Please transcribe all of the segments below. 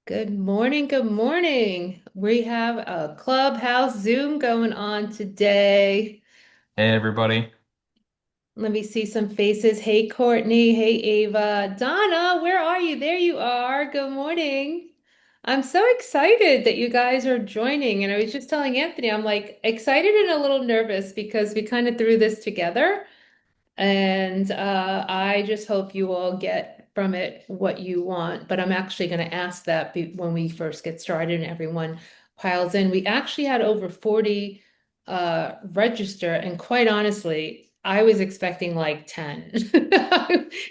Good morning. Good morning. We have a Clubhouse Zoom going on today. Hey everybody. Let me see some faces. Hey, Courtney. Hey, Ava. Donna, where are you? There you are. Good morning. I'm so excited that you guys are joining. And I was just telling Anthony, I'm like excited and a little nervous because we kind of threw this together. And I just hope you all get from it what you want. But I'm actually going to ask that when we first get started and everyone piles in. We actually had over 40 register, and quite honestly, I was expecting like 10.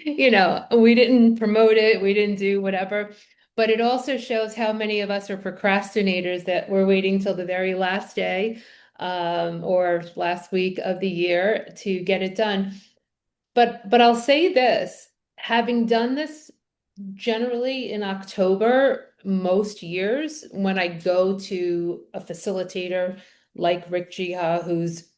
We didn't promote it, we didn't do whatever. But it also shows how many of us are procrastinators that we're waiting till the very last day or last week of the year to get it done. But I'll say this, having done this generally in October, most years when I go to a facilitator like Rick Jiha, whose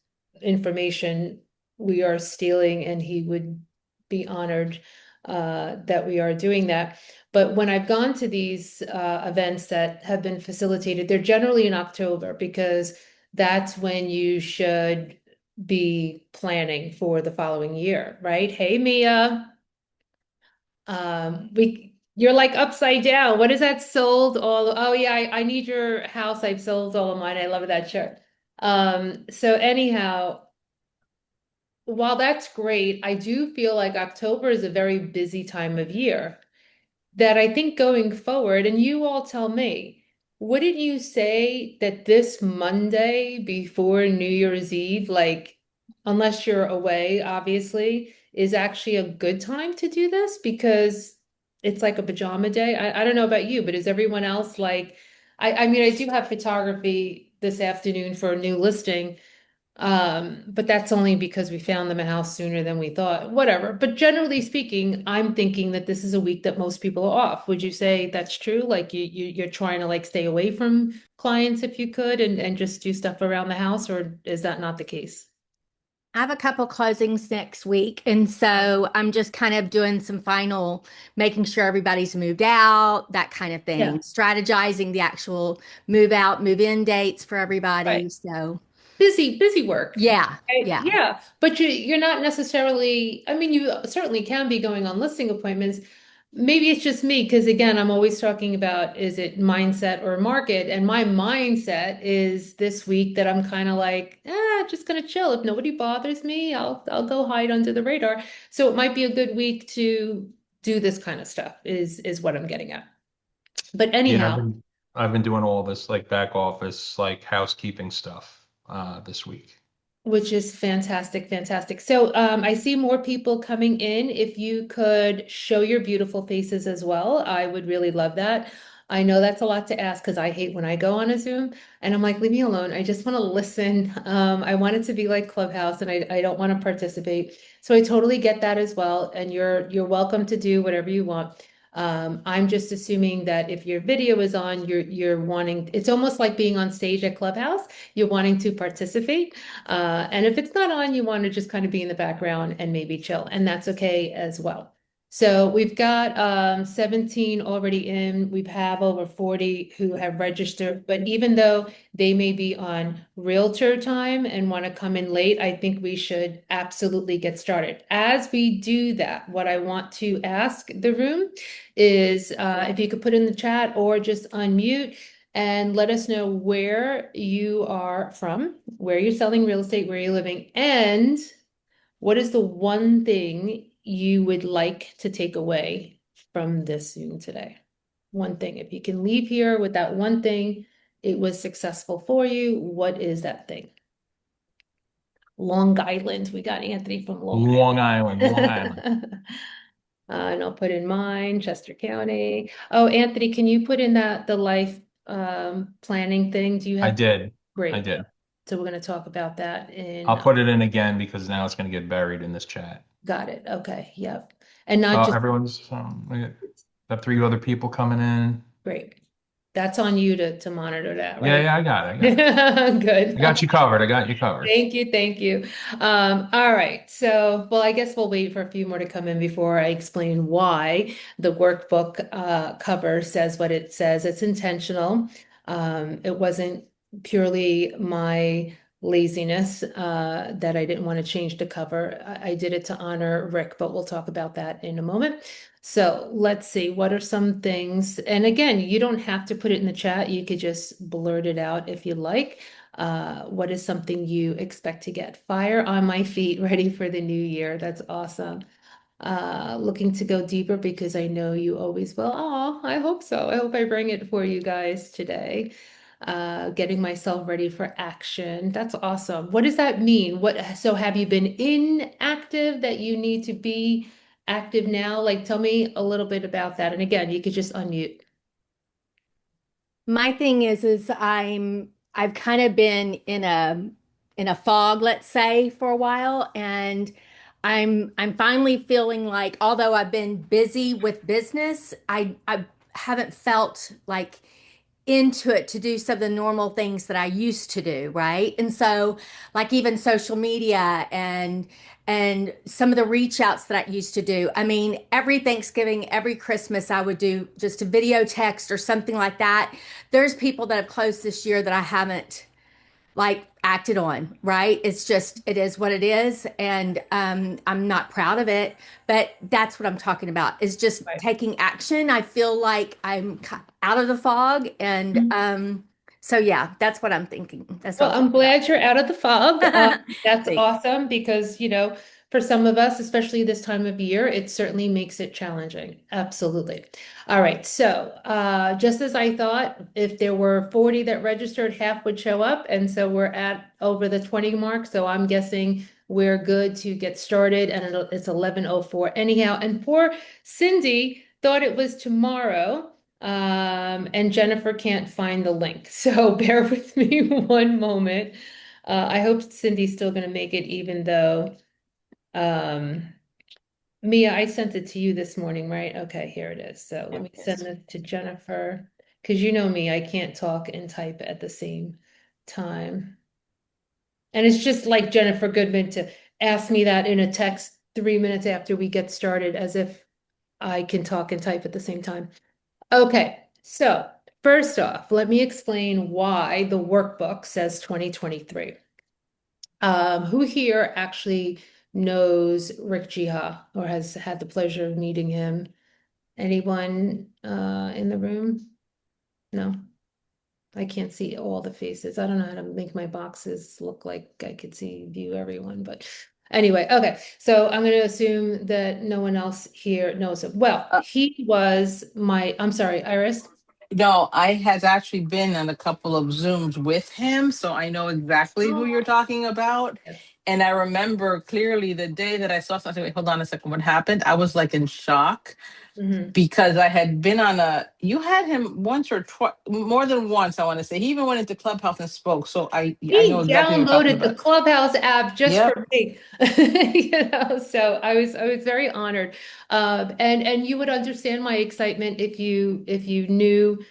information we are stealing, and he would be honored that we are doing that. But when I've gone to these events that have been facilitated, they're generally in October because that's when you should be planning for the following year, right? Hey, Mia. You're like upside down. What is that sold all? Oh yeah, I need your house. I've sold all of mine. I love that shirt. So anyhow, while that's great, I do feel like October is a very busy time of year that I think going forward, and you all tell me, wouldn't you say that this Monday before New Year's Eve, like, unless you're away, obviously, is actually a good time to do this because it's like a pajama day? I don't know about you, but is everyone else like, I mean, I do have photography this afternoon for a new listing. But that's only because we found them a house sooner than we thought. Whatever. But generally speaking, I'm thinking that this is a week that most people are off. Would you say that's true? Like you're trying to like stay away from clients if you could and just do stuff around the house, or is that not the case? I have a couple closings next week, and so I'm just kind of doing some final, making sure everybody's moved out, that kind of thing, Yeah. strategizing the actual move out, move in dates for Right. everybody. So, Busy work. yeah, Right? yeah. Yeah, but you're not necessarily, I mean, you certainly can be going on listing appointments. Maybe it's just me, because again, I'm always talking about is it mindset or market? And my mindset is this week that I'm kind of like, just gonna chill. If nobody bothers me, I'll go hide under the radar. So it might be a good week to do this kind of stuff, is what I'm getting at. But Yeah, I've anyhow. been I've been doing all this like back office, like housekeeping stuff this week. Which is fantastic, fantastic. So I see more people coming in. If you could show your beautiful faces as well, I would really love that. I know that's a lot to ask because I hate when I go on a Zoom and I'm like, leave me alone. I just want to listen. I want it to be like Clubhouse and I don't want to participate. So I totally get that as well. And you're welcome to do whatever you want. I'm just assuming that if your video is on, you're wanting, it's almost like being on stage at Clubhouse. You're wanting to participate. And if it's not on, you want to just kind of be in the background and maybe chill, and that's okay as well. So we've got 17 already in. We have over 40 who have registered, but even though they may be on realtor time and want to come in late, I think we should absolutely get started. As we do that, what I want to ask the room is if you could put in the chat or just unmute and let us know where you are from, where you're selling real estate, where you're living, and what is the one thing you would like to take away from this Zoom today? One thing. If you can leave here with that one thing, it was successful for you. What is that thing? Long Island. We got Anthony from Long Long Island, Long Island. Island. And I'll put in mine, Chester County. Oh, Anthony, can you put in that the life planning thing? Do you I have? did. I Great. did. So we're going to talk about that I'll in, put it in again because now it's going to get buried in this chat. got it. Okay. Yep. And not just, Everyone's we got three other people coming in. great. that's on you to monitor that, Yeah, right? yeah, I got it. I got it. Good. I got you covered. I got you covered. Thank you, thank you. All right. So, well, I guess we'll wait for a few more to come in before I explain why the workbook cover says what it says. It's intentional. It wasn't purely my laziness that I didn't want to change the cover. I did it to honor Rick, but we'll talk about that in a moment. So let's see, what are some things? And again, you don't have to put it in the chat. You could just blurt it out if you like. What is something you expect to get? Fire on my feet, ready for the new year. That's awesome. Looking to go deeper because I know you always will. Oh, I hope so. I hope I bring it for you guys today. Getting myself ready for action. That's awesome. What does that mean? So have you been inactive that you need to be active now? Like, tell me a little bit about that. And again, you could just unmute. My thing is I've kind of been in a fog, let's say, for a while, and I'm finally feeling like although I've been busy with business, I haven't felt like into it to do some of the normal things that I used to do, right? And so like even social media and some of the reach outs that I used to do. I mean, every Thanksgiving, every Christmas I would do just a video text or something like that. There's people that have closed this year that I haven't like acted on, right? It's just, it is what it is. And I'm not proud of it, but that's what I'm talking about is just Right. taking action. I feel like I'm out of the fog. And so, yeah, that's what I'm thinking. That's what Well, I'm I'm talking about. glad you're out of the fog. That's Thanks. awesome because, for some of us, especially this time of year, it certainly makes it challenging. Absolutely. All right. So, just as I thought, if there were 40 that registered, half would show up. And so we're at over the 20 mark. So I'm guessing we're good to get started and it's 11:04 anyhow. And poor Cindy thought it was tomorrow. And Jennifer can't find the link. So bear with me one moment. I hope Cindy's still going to make it, even though, um, Mia, I sent it to you this morning, right? Okay, here it is. So let me send this to Jennifer because you know me, I can't talk and type at the same time. And it's just like Jennifer Goodman to ask me that in a text 3 minutes after we get started, as if I can talk and type at the same time. Okay, so first off, let me explain why the workbook says 2023. Who here actually knows Rick Jiha or has had the pleasure of meeting him? Anyone in the room? No, I can't see all the faces. I don't know how to make my boxes look like I could view everyone, but anyway, okay. So I'm going to assume that no one else here knows him. Well, he was I'm sorry, Iris. No, I has actually been on a couple of Zooms with him, so I know exactly who you're talking about. Yes. And I remember clearly the day that I saw something. Wait, hold on a second. What happened? I was like in shock Mhm. because I had been on you had him once or twice, more than once, I want to say. He even went into Clubhouse and spoke. So I know He exactly what you're talking downloaded the about. Clubhouse app just Yep. for me. So I was very honored. And you would understand my excitement if you knew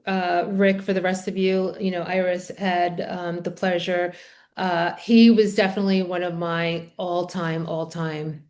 Rick. For the rest of you, Iris had the pleasure. He was definitely one of my all-time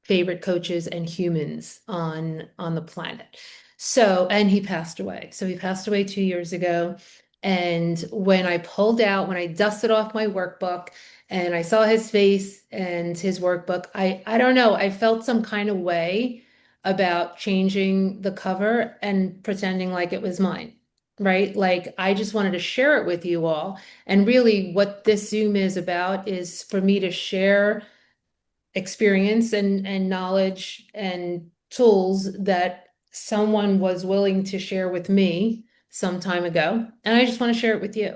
favorite coaches and humans on the planet. So, and he passed away. So he passed away 2 years ago. And when I dusted off my workbook and I saw his face and his workbook, I don't know, I felt some kind of way about changing the cover and pretending like it was mine, right? Like I just wanted to share it with you all. And really what this Zoom is about is for me to share experience and knowledge and tools that someone was willing to share with me some time ago. And I just want to share it with you.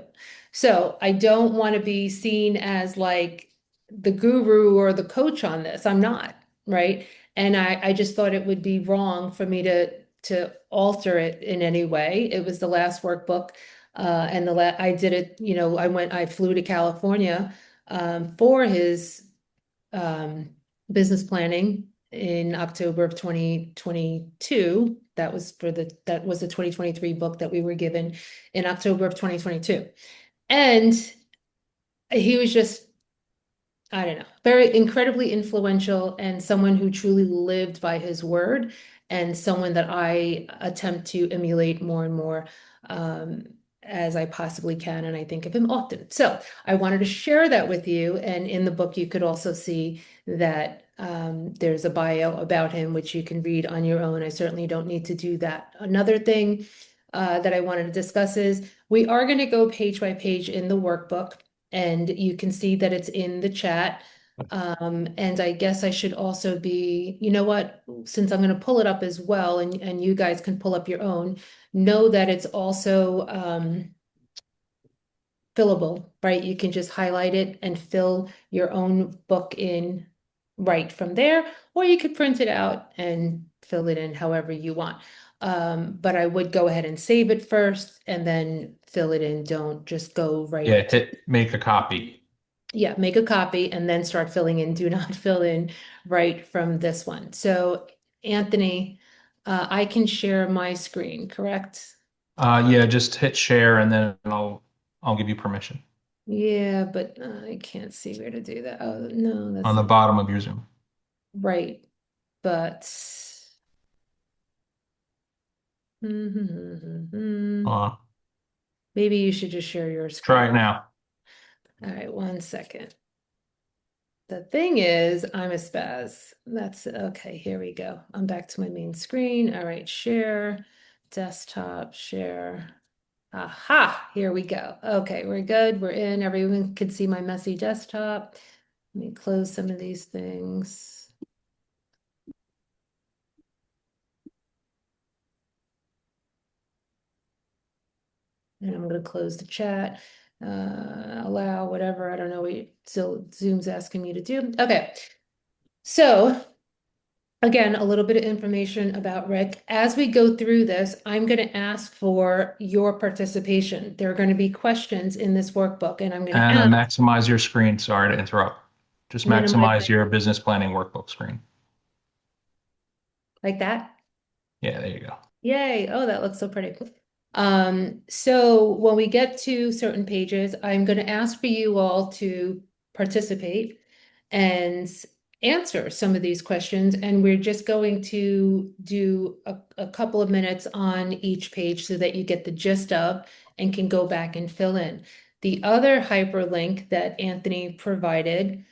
So I don't want to be seen as like the guru or the coach on this. I'm not, right? And I just thought it would be wrong for me to alter it in any way. It was the last workbook. And I did it, I flew to California for his business planning in October of 2022. That was the 2023 book that we were given in October of 2022. And he was just, I don't know, very incredibly influential and someone who truly lived by his word and someone that I attempt to emulate more and more as I possibly can. And I think of him often. So I wanted to share that with you. And in the book, you could also see that there's a bio about him, which you can read on your own. I certainly don't need to do that. Another thing that I wanted to discuss is we are going to go page by page in the workbook. And you can see that it's in the chat. And I guess I should also be, you know what, since I'm going to pull it up as well, and you guys can pull up your own, know that it's also fillable, right? You can just highlight it and fill your own book in right from there, or you could print it out and fill it in however you want. But I would go ahead and save it first and then fill it in. Don't just go right. Yeah, hit make a copy. Yeah, make a copy and then start filling in. Do not fill in right from this one. So Anthony, I can share my screen, correct? Yeah, just hit share and then I'll give you permission Yeah, but I can't see where to do that. Oh, no, that's on the not bottom of your Zoom. right. But maybe Uh, you should just share your try screen. it now. All right, 1 second. The thing is, I'm a spaz. That's okay. Here we go. I'm back to my main screen. All right, share, desktop, share. Aha, here we go. Okay, we're good. We're in. Everyone can see my messy desktop. Let me close some of these things. And I'm going to close the chat, allow whatever. I don't know what Zoom's asking me to do. Okay. So again, a little bit of information about Rick. As we go through this, I'm going to ask for your participation. There are going to be questions in this workbook, and I'm going to And then ask, maximize your screen. Sorry to interrupt. Just minimize maximize your business planning workbook screen. like that. Yeah, there you go. Yay. Oh, that looks so pretty. So when we get to certain pages, I'm going to ask for you all to participate and answer some of these questions. And we're just going to do a couple of minutes on each page so that you get the gist of and can go back and fill in. The other hyperlink that Anthony provided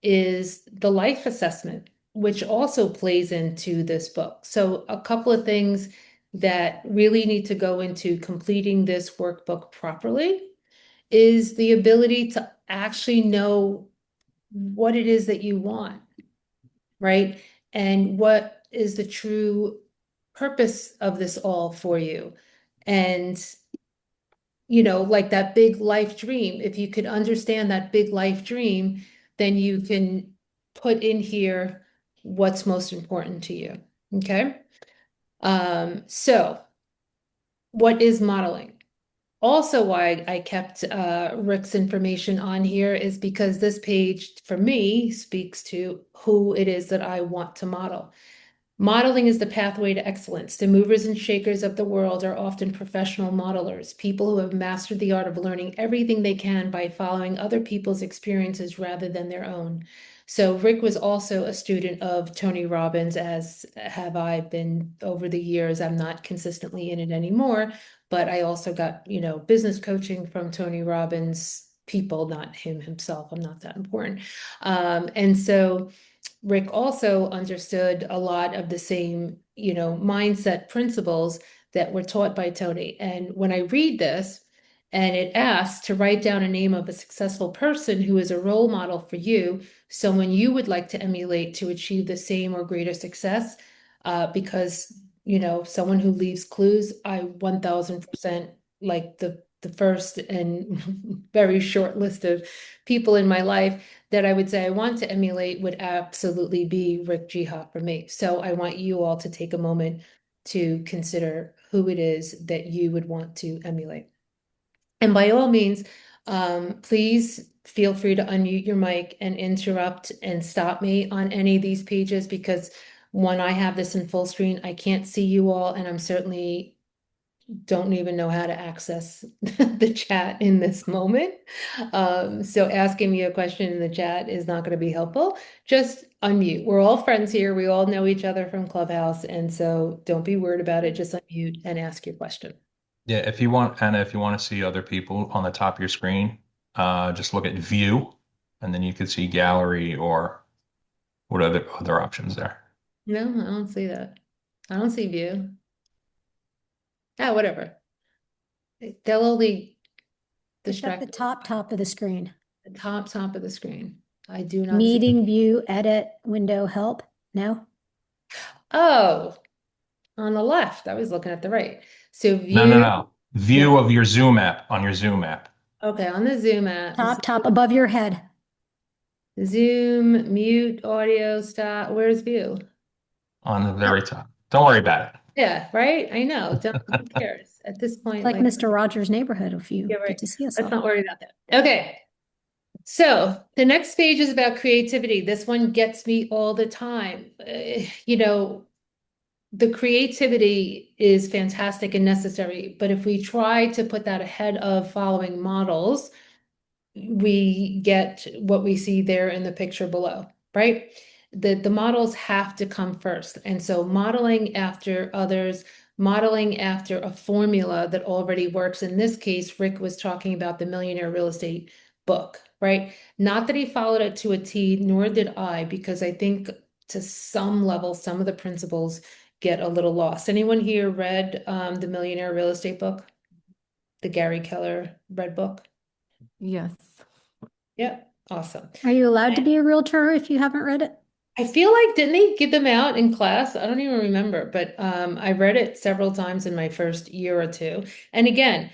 is the life assessment, which also plays into this book. So a couple of things that really need to go into completing this workbook properly is the ability to actually know what it is that you want, right? And what is the true purpose of this all for you? And, like that big life dream, if you could understand that big life dream, then you can put in here what's most important to you. Okay. So what is modeling? Also, why I kept Rick's information on here is because this page, for me, speaks to who it is that I want to model. Modeling is the pathway to excellence. The movers and shakers of the world are often professional modelers, people who have mastered the art of learning everything they can by following other people's experiences rather than their own. So Rick was also a student of Tony Robbins, as have I been over the years. I'm not consistently in it anymore, but I also got, business coaching from Tony Robbins people, not him himself. I'm not that important. And so Rick also understood a lot of the same, mindset principles that were taught by Tony. And when I read this, and it asks to write down a name of a successful person who is a role model for you, someone you would like to emulate to achieve the same or greater success, because someone who leaves clues, I 1000% like the first and very short list of people in my life that I would say I want to emulate would absolutely be Rick Jiha for me. So I want you all to take a moment to consider who it is that you would want to emulate. And by all means, please feel free to unmute your mic and interrupt and stop me on any of these pages, because when I have this in full screen, I can't see you all, and I'm certainly don't even know how to access the chat in this moment. So asking me a question in the chat is not going to be helpful. Just unmute. We're all friends here. We all know each other from Clubhouse, and so don't be worried about it. Just unmute and ask your question. Yeah, if you want, Anna, if you want to see other people on the top of your screen, just look at view, and then you could see gallery or what other options there. No, I don't see that. I don't see view. Ah, whatever. They'll only It's at the distract top of the screen. the top of the screen. I do not see. Meeting, view, edit, window, help. No? Oh, on the left. I was looking at the right. So No, view. no. View of your Zoom app on your Zoom app. Okay, on the Zoom app. Top above your head. Zoom, mute, audio, stop. Where's view? On the very top. Don't worry about it. Yeah, right? I know. Who cares? At this point, Like Mr. Rogers' Neighborhood, if you Yeah, right. get to see us let's all. not worry about that. Okay. So the next page is about creativity. This one gets me all the time. You know, the creativity is fantastic and necessary, but if we try to put that ahead of following models, we get what we see there in the picture below, right? The models have to come first. And so modeling after others, modeling after a formula that already works. In this case, Rick was talking about the Millionaire Real Estate book, right? Not that he followed it to a T, nor did I, because I think to some level, some of the principles get a little lost. Anyone here read the Millionaire Real Estate book? The Gary Keller Red book? Yes. Yeah, awesome. Are you allowed to be a realtor if you haven't read it? I feel like, didn't they give them out in class? I don't even remember, but I read it several times in my first year or two. And again,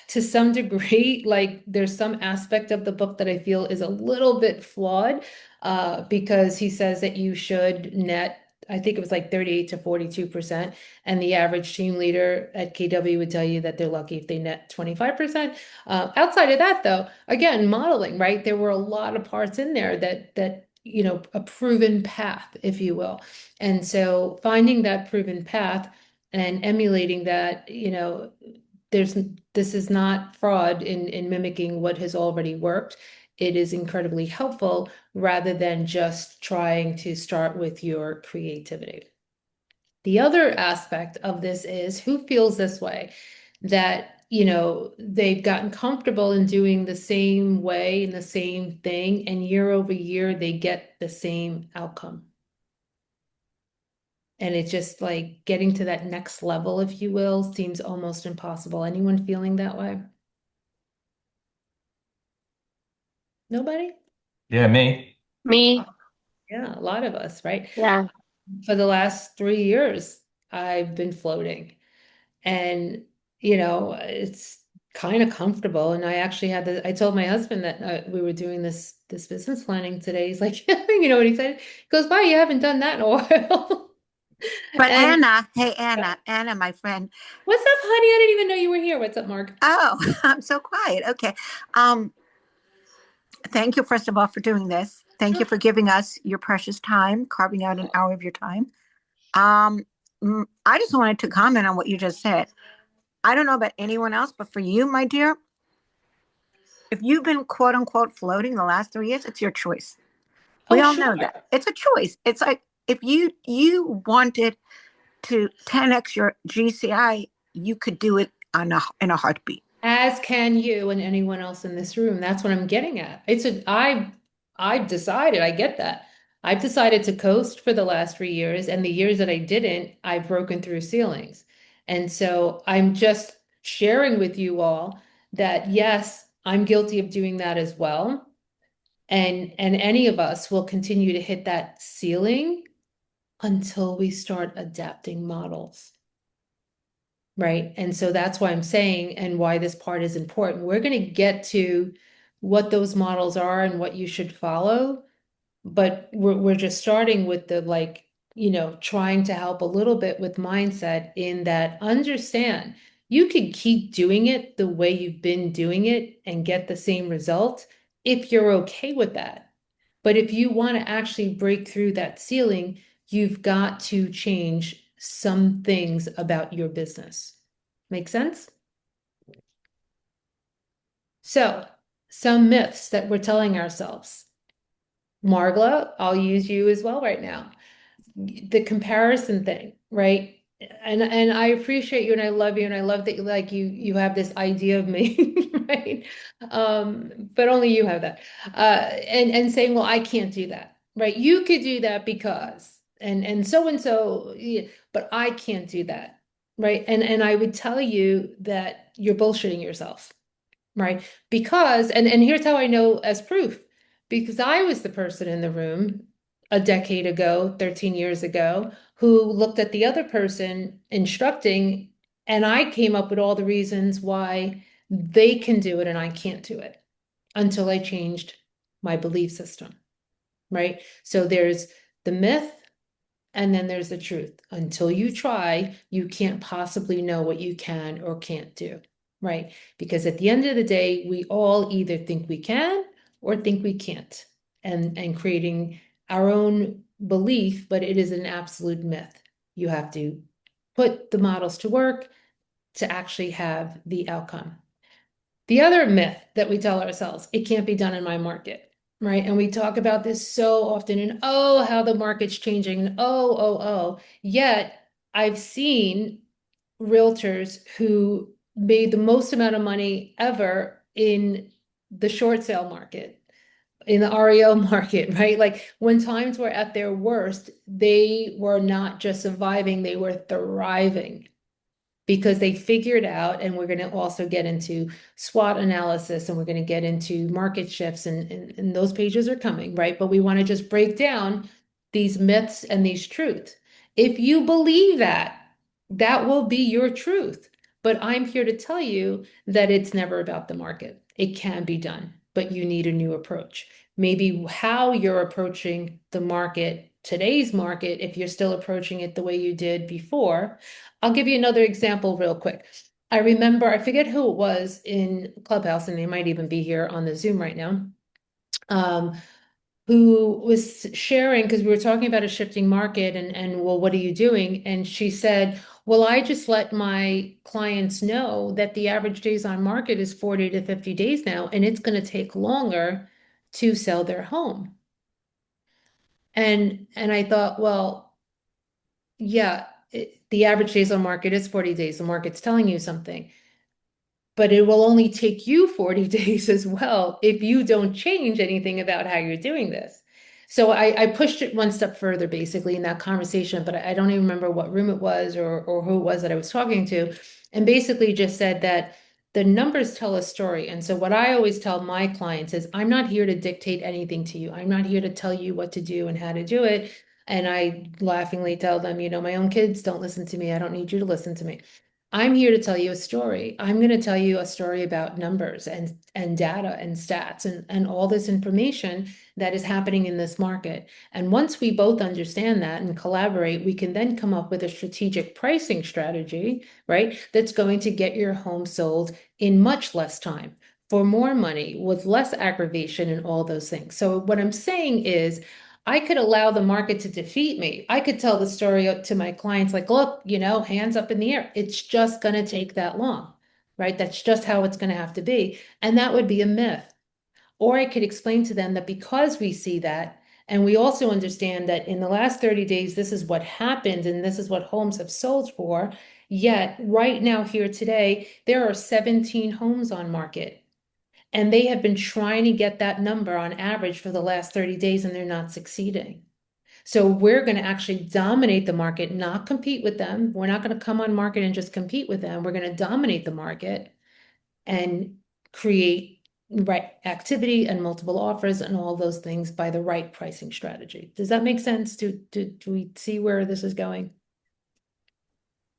to some degree, like there's some aspect of the book that I feel is a little bit flawed because he says that you should net, I think it was like 38 to 42%, and the average team leader at KW would tell you that they're lucky if they net 25%. Outside of that, though, again, modeling, right? There were a lot of parts in there that you know, a proven path, if you will. And so finding that proven path and emulating that, you know, this is not fraud in mimicking what has already worked. It is incredibly helpful rather than just trying to start with your creativity. The other aspect of this is who feels this way, that, you know, they've gotten comfortable in doing the same way and the same thing, and year over year, they get the same outcome. And it's just like getting to that next level, if you will, seems almost impossible. Anyone feeling that way? Nobody? Yeah, me. Me, Yeah, a lot of us, right? yeah. For the last 3 years, I've been floating. And, you know, it's kind of comfortable. And I actually had I told my husband that we were doing this business planning today. He's like, you know what he said? He goes, "Why you haven't done that in a while?" But And Anna, hey Anna, my friend. what's up, honey? I didn't even know you were here. What's up, Mark? Oh, I'm so quiet. Okay. Thank you, first of all, for doing this. Thank you for giving us your precious time, carving out an hour of your time. I just wanted to comment on what you just said. I don't know about anyone else, but for you, my dear, if you've been quote unquote floating the last 3 years, it's your choice. We Oh, all sure. know that. It's a choice. It's like if you wanted to 10x your GCI, you could do it in a heartbeat. As can you and anyone else in this room. That's what I'm getting at. I've decided, I get that. I've decided to coast for the last 3 years, and the years that I didn't, I've broken through ceilings. And so I'm just sharing with you all that yes, I'm guilty of doing that as well. And any of us will continue to hit that ceiling until we start adapting models. Right. And so that's why I'm saying, and why this part is important. We're going to get to what those models are and what you should follow. But we're just starting with the, like, you know, trying to help a little bit with mindset in that understand you could keep doing it the way you've been doing it and get the same result if you're okay with that. But if you want to actually break through that ceiling, you've got to change some things about your business. Make sense? So, some myths that we're telling ourselves. Margla, I'll use you as well right now. The comparison thing, right? And I appreciate you and I love you and I love that you have this idea of me, right? But only you have that. And saying, well, I can't do that, right? You could do that because and so, yeah, but I can't do that, right? And I would tell you that you're bullshitting yourself, right? Because and here's how I know as proof, because I was the person in the room a decade ago, 13 years ago, who looked at the other person instructing, and I came up with all the reasons why they can do it and I can't do it until I changed my belief system, right? So there's the myth and then there's the truth. Until you try, you can't possibly know what you can or can't do, right? Because at the end of the day, we all either think we can or think we can't, and creating our own belief, but it is an absolute myth. You have to put the models to work to actually have the outcome. The other myth that we tell ourselves, it can't be done in my market, right? And we talk about this so often, and oh, how the market's changing, and oh. Yet I've seen realtors who made the most amount of money ever in the short sale market, in the REO market, right? Like when times were at their worst, they were not just surviving, they were thriving because they figured out, and we're going to also get into SWOT analysis and we're going to get into market shifts, and those pages are coming, right? But we want to just break down these myths and these truths. If you believe that, that will be your truth. But I'm here to tell you that it's never about the market. It can be done, but you need a new approach. Maybe how you're approaching the market, today's market, if you're still approaching it the way you did before. I'll give you another example real quick. I remember, I forget who it was in Clubhouse, and they might even be here on the Zoom right now, who was sharing, because we were talking about a shifting market and well, what are you doing? And she said, well, I just let my clients know that the average days on market is 40 to 50 days now, and it's going to take longer to sell their home. And I thought, well, yeah, the average days on market is 40 days. The market's telling you something. But it will only take you 40 days as well if you don't change anything about how you're doing this. So I pushed it one step further, basically, in that conversation, but I don't even remember what room it was or who it was that I was talking to, and basically just said that the numbers tell a story. And so what I always tell my clients is, I'm not here to dictate anything to you. I'm not here to tell you what to do and how to do it. And I laughingly tell them, my own kids don't listen to me. I don't need you to listen to me. I'm here to tell you a story. I'm going to tell you a story about numbers and data and stats and all this information that is happening in this market. And once we both understand that and collaborate, we can then come up with a strategic pricing strategy, right? That's going to get your home sold in much less time, for more money, with less aggravation and all those things. So what I'm saying is, I could allow the market to defeat me. I could tell the story to my clients like, look, hands up in the air. It's just going to take that long, right? That's just how it's going to have to be. And that would be a myth. Or I could explain to them that because we see that, and we also understand that in the last 30 days, this is what happened and this is what homes have sold for. Yet right now here today, there are 17 homes on market. And they have been trying to get that number on average for the last 30 days, and they're not succeeding. So we're going to actually dominate the market, not compete with them. We're not going to come on market and just compete with them. We're going to dominate the market and create right activity and multiple offers and all those things by the right pricing strategy. Does that make sense? Do we see where this is going?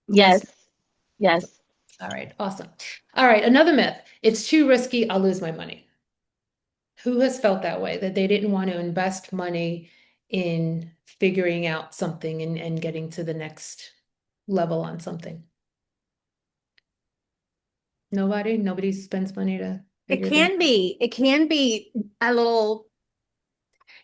Yes. Yes. All right, awesome. All right, another myth. It's too risky, I'll lose my money. Who has felt that way, that they didn't want to invest money in figuring out something and getting to the next level on something? Nobody spends money to It figure can be a little,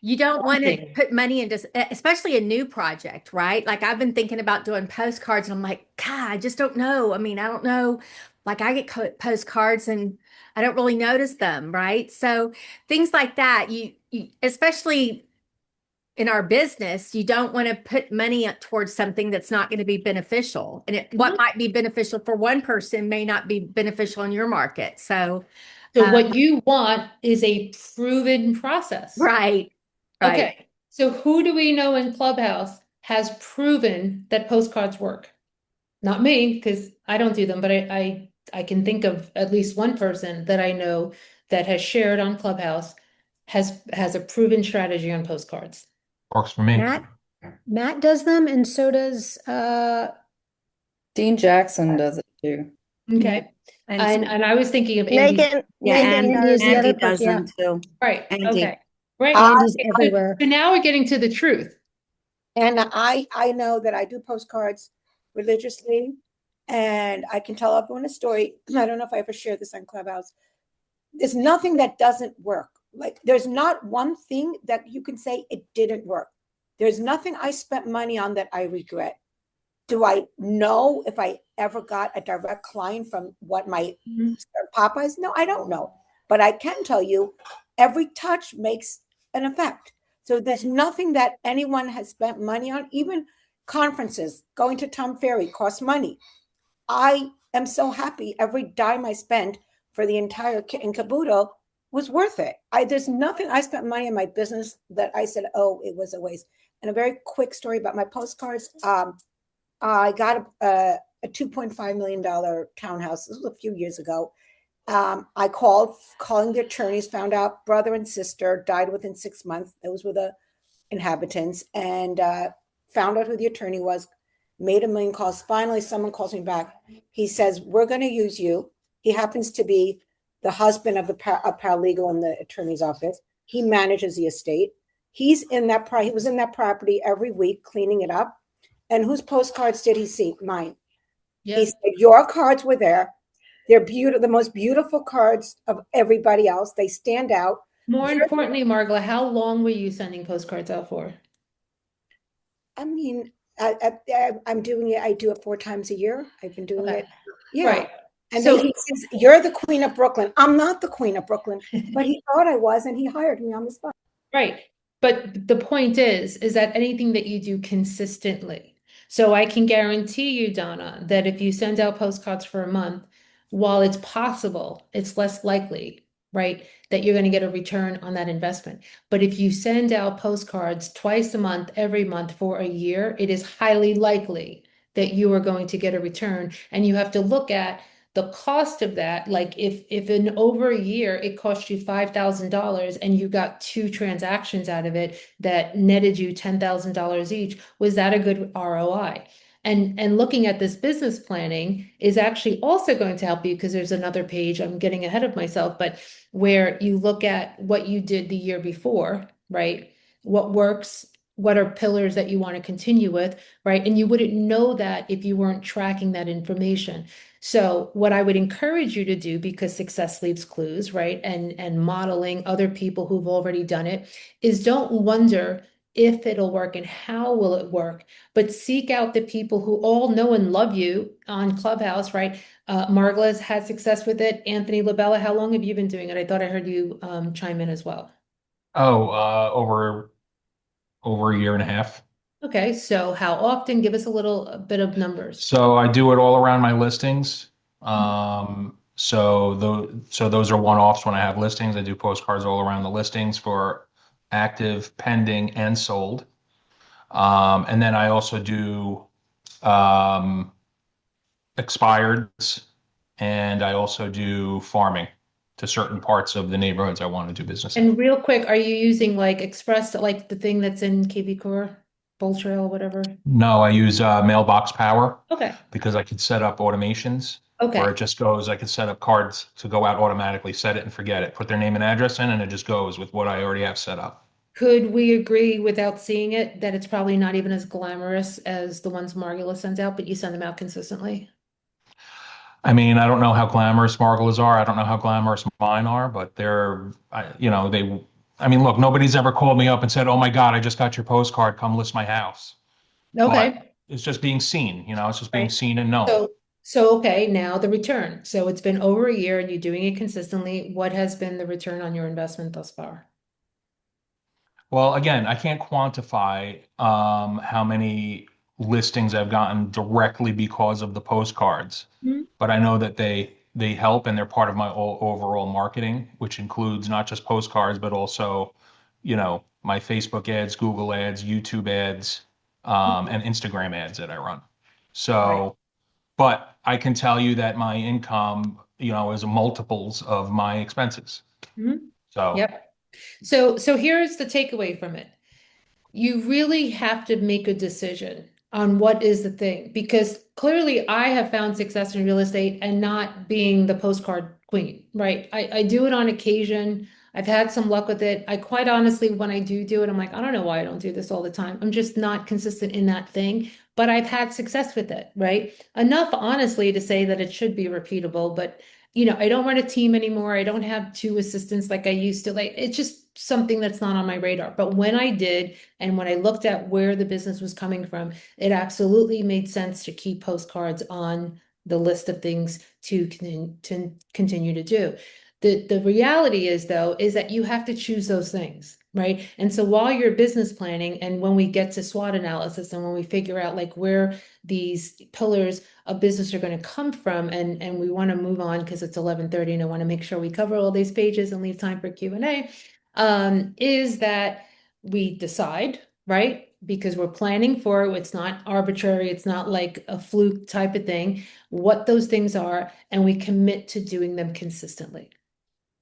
you don't want to Something. put money into, especially a new project, right? Like I've been thinking about doing postcards and I'm like, God, I just don't know. I mean, I don't know. Like I get postcards and I don't really notice them, right? So things like that, you especially in our business, you don't want to put money towards something that's not going to be beneficial. And what might be beneficial for one person may not be beneficial in your market. So, So what you want is a proven process. right, right. Okay, so who do we know in Clubhouse has proven that postcards work? Not me, because I don't do them, but I can think of at least one person that I know that has shared on Clubhouse has a proven strategy on postcards. Works for me. Matt does them, and so does Dean Jackson does it too. Okay, And and I was thinking of Andy. Megan, yeah, Megan Andy is does the it. other Andy does yeah. them too. Right, Andy. okay, right. Andy's Okay, everywhere. so now we're getting to the truth. And I know that I do postcards religiously, and I can tell everyone a story. I don't know if I ever shared this on Clubhouse. There's nothing that doesn't work. Like there's not one thing that you can say it didn't work. There's nothing I spent money on that I regret. Do I know if I ever got a direct client from what my Popeyes? No, I don't know. But I can tell you every touch makes an effect. So there's nothing that anyone has spent money on, even conferences, going to Tom Ferry costs money. I am so happy every dime I spent for the entire kit and caboodle was worth it. There's nothing I spent money on my business that I said, oh, it was a waste. And a very quick story about my postcards. I got a $2.5 million townhouse. This was a few years ago. I calling the attorneys, found out brother and sister died within 6 months. Those were the inhabitants, and found out who the attorney was, made a million calls. Finally, someone calls me back. He says, we're going to use you. He happens to be the husband of a paralegal in the attorney's office. He manages the estate. He was in that property every week cleaning it up. And whose postcards did he see? Mine. Yeah. He said, your cards were there. They're beautiful, the most beautiful cards of everybody else. They stand out. More importantly, Margla, how long were you sending postcards out for? I mean, I'm doing it. I do it 4 times a year. I've been doing Okay. it. Yeah. Right. And So- then he says, you're the queen of Brooklyn. I'm not the queen of Brooklyn, but he thought I was, and he hired me on the spot. Right. But the point is that anything that you do consistently. So I can guarantee you, Donna, that if you send out postcards for a month, while it's possible, it's less likely, right, that you're going to get a return on that investment. But if you send out postcards twice a month, every month for a year, it is highly likely that you are going to get a return. And you have to look at the cost of that. Like if in over a year it cost you $5,000 and you got 2 transactions out of it that netted you $10,000 each, was that a good ROI? And looking at this business planning is actually also going to help you, because there's another page, I'm getting ahead of myself, but where you look at what you did the year before, right? What works, what are pillars that you want to continue with, right? And you wouldn't know that if you weren't tracking that information. So what I would encourage you to do, because success leaves clues, right? And modeling other people who've already done it, is don't wonder if it'll work and how will it work, but seek out the people who all know and love you on Clubhouse, right? Margla's had success with it. Anthony Labella, how long have you been doing it? I thought I heard you chime in as well. Oh, over a year and a half. Okay, so how often? Give us a bit of numbers. So I do it all around my listings. So those are one-offs when I have listings. I do postcards all around the listings for active, pending, and sold. And then I also do expireds, and I also do farming to certain parts of the neighborhoods I want to do business in. And real quick, are you using like Express, like the thing that's in KV Core, Bull Trail, whatever? No, I use Mailbox Power Okay, because I could set up automations where okay. it just goes. I could set up cards to go out automatically, set it and forget it, put their name and address in, and it just goes with what I already have set up. Could we agree without seeing it that it's probably not even as glamorous as the ones Margula sends out, but you send them out consistently? I mean, I don't know how glamorous Margola's are. I don't know how glamorous mine are, but they're, I mean, look, nobody's ever called me up and said, "Oh my God, I just got your postcard. Come list my house." But Okay. it's just being seen, it's just being Right. seen and known. So okay, now the return. So it's been over a year and you're doing it consistently. What has been the return on your investment thus far? Well, again, I can't quantify how many listings I've gotten directly because of the postcards, Mhm. but I know that they help and they're part of my overall marketing, which includes not just postcards, but also, my Facebook ads, Google ads, YouTube ads, and Instagram ads that I run. Right. So, but I can tell you that my income, is multiples of my expenses. Mhm. So. Yep. So here's the takeaway from it. You really have to make a decision on what is the thing, because clearly I have found success in real estate and not being the postcard queen, right? I do it on occasion. I've had some luck with it. I quite honestly, when I do it, I'm like, I don't know why I don't do this all the time. I'm just not consistent in that thing, but I've had success with it, right? Enough, honestly, to say that it should be repeatable, but I don't run a team anymore. I don't have two assistants like I used to. Like, it's just something that's not on my radar. But when I did, and when I looked at where the business was coming from, it absolutely made sense to keep postcards on the list of things to continue to do. The reality is, though, is that you have to choose those things, right? And so while you're business planning, and when we get to SWOT analysis, and when we figure out like where these pillars of business are going to come from, and we want to move on because it's 11:30 and I want to make sure we cover all these pages and leave time for Q&A, is that we decide, right? Because we're planning for it. It's not arbitrary. It's not like a fluke type of thing, what those things are, and we commit to doing them consistently,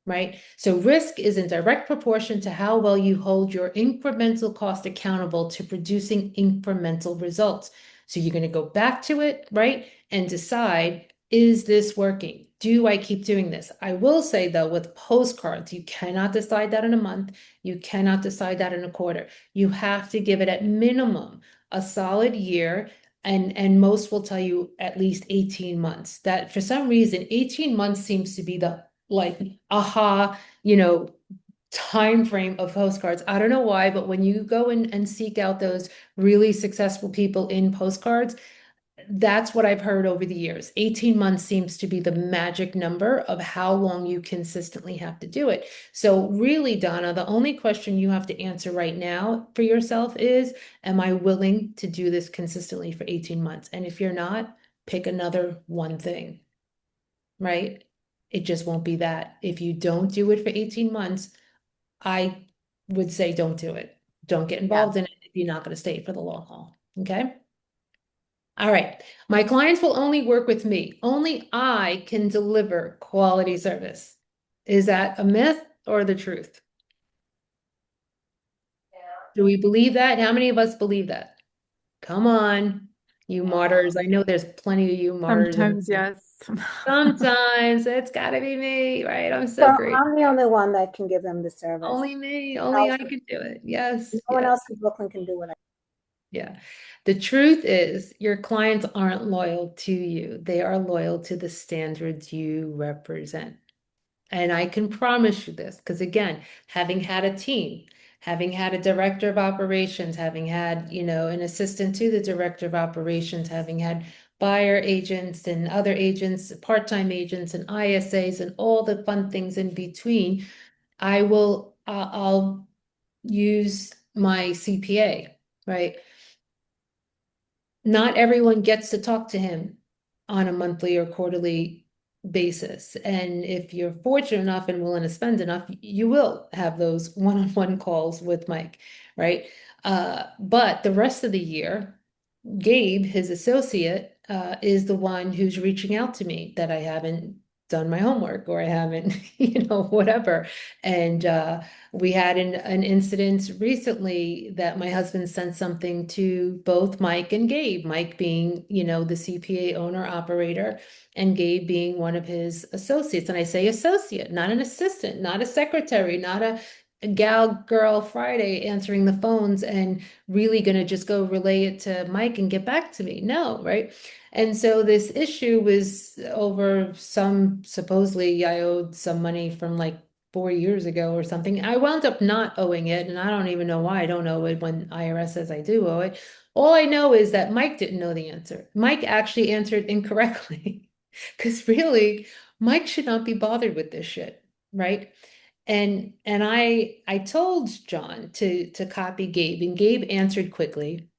right? So risk is in direct proportion to how well you hold your incremental cost accountable to producing incremental results. So you're going to go back to it, right? And decide, is this working? Do I keep doing this? I will say though, with postcards, you cannot decide that in a month. You cannot decide that in a quarter. You have to give it at minimum a solid year. And most will tell you at least 18 months. That for some reason, 18 months seems to be the like aha, time frame of postcards. I don't know why, but when you go in and seek out those really successful people in postcards, that's what I've heard over the years. 18 months seems to be the magic number of how long you consistently have to do it. So really, Donna, the only question you have to answer right now for yourself is, am I willing to do this consistently for 18 months? And if you're not, pick another one thing, right? It just won't be that. If you don't do it for 18 months, I would say don't do it. Don't get involved in it if you're not going to stay for the long haul. Okay. All right. My clients will only work with me. Only I can deliver quality service. Is that a myth or the truth? Do we believe that? How many of us believe that? Come on, you martyrs. I know there's plenty of you martyrs. Sometimes, yes. Sometimes it's gotta be me, right? I'm so So great. I'm the only one that can give them the service. Only me, only I could do it. Yes. No one yes. else in Brooklyn can do what I. Yeah. The truth is, your clients aren't loyal to you. They are loyal to the standards you represent. And I can promise you this, because again, having had a team, having had a director of operations, having had, an assistant to the director of operations, having had buyer agents and other agents, part-time agents and ISAs and all the fun things in between, I'll use my CPA, right? Not everyone gets to talk to him on a monthly or quarterly basis. And if you're fortunate enough and willing to spend enough, you will have those one-on-one calls with Mike, right? But the rest of the year, Gabe, his associate, is the one who's reaching out to me that I haven't done my homework or I haven't, whatever. And we had an incident recently that my husband sent something to both Mike and Gabe, Mike being, the CPA owner operator, and Gabe being one of his associates. And I say associate, not an assistant, not a secretary, not a gal girl Friday answering the phones and really going to just go relay it to Mike and get back to me. No, right? And so this issue was over supposedly I owed some money from like 4 years ago or something. I wound up not owing it, and I don't even know why I don't owe it when IRS says I do owe it. All I know is that Mike didn't know the answer. Mike actually answered incorrectly. Because really, Mike should not be bothered with this shit, right? And I told John to copy Gabe, and Gabe answered quickly.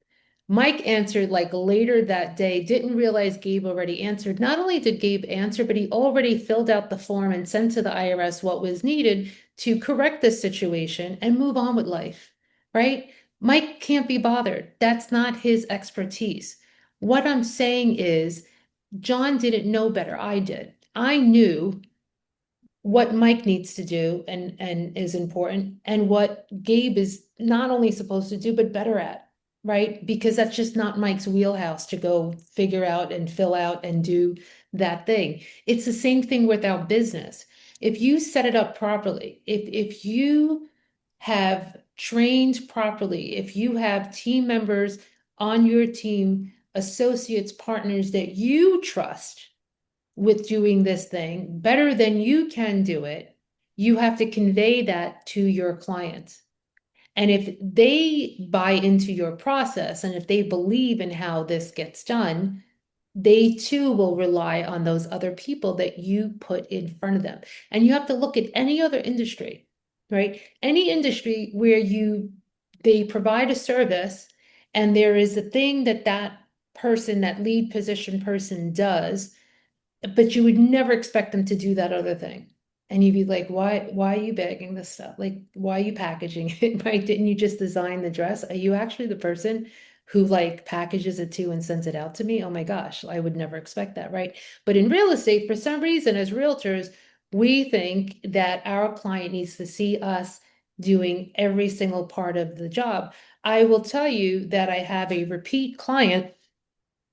Mike answered like later that day, didn't realize Gabe already answered. Not only did Gabe answer, but he already filled out the form and sent to the IRS what was needed to correct the situation and move on with life, right? Mike can't be bothered. That's not his expertise. What I'm saying is, John didn't know better. I did. I knew what Mike needs to do and is important, and what Gabe is not only supposed to do but better at, right? Because that's just not Mike's wheelhouse to go figure out and fill out and do that thing. It's the same thing with our business. If you set it up properly, if you have trained properly, if you have team members on your team, associates, partners that you trust with doing this thing better than you can do it, you have to convey that to your clients. And if they buy into your process and if they believe in how this gets done, they too will rely on those other people that you put in front of them. And you have to look at any other industry, right? Any industry where they provide a service and there is a thing that that person, that lead position person does, but you would never expect them to do that other thing. And you'd be like, why are you bagging this stuff? Like, why are you packaging it? Right? Didn't you just design the dress? Are you actually the person who like packages it too and sends it out to me? Oh my gosh, I would never expect that, right? But in real estate, for some reason, as realtors, we think that our client needs to see us doing every single part of the job. I will tell you that I have a repeat client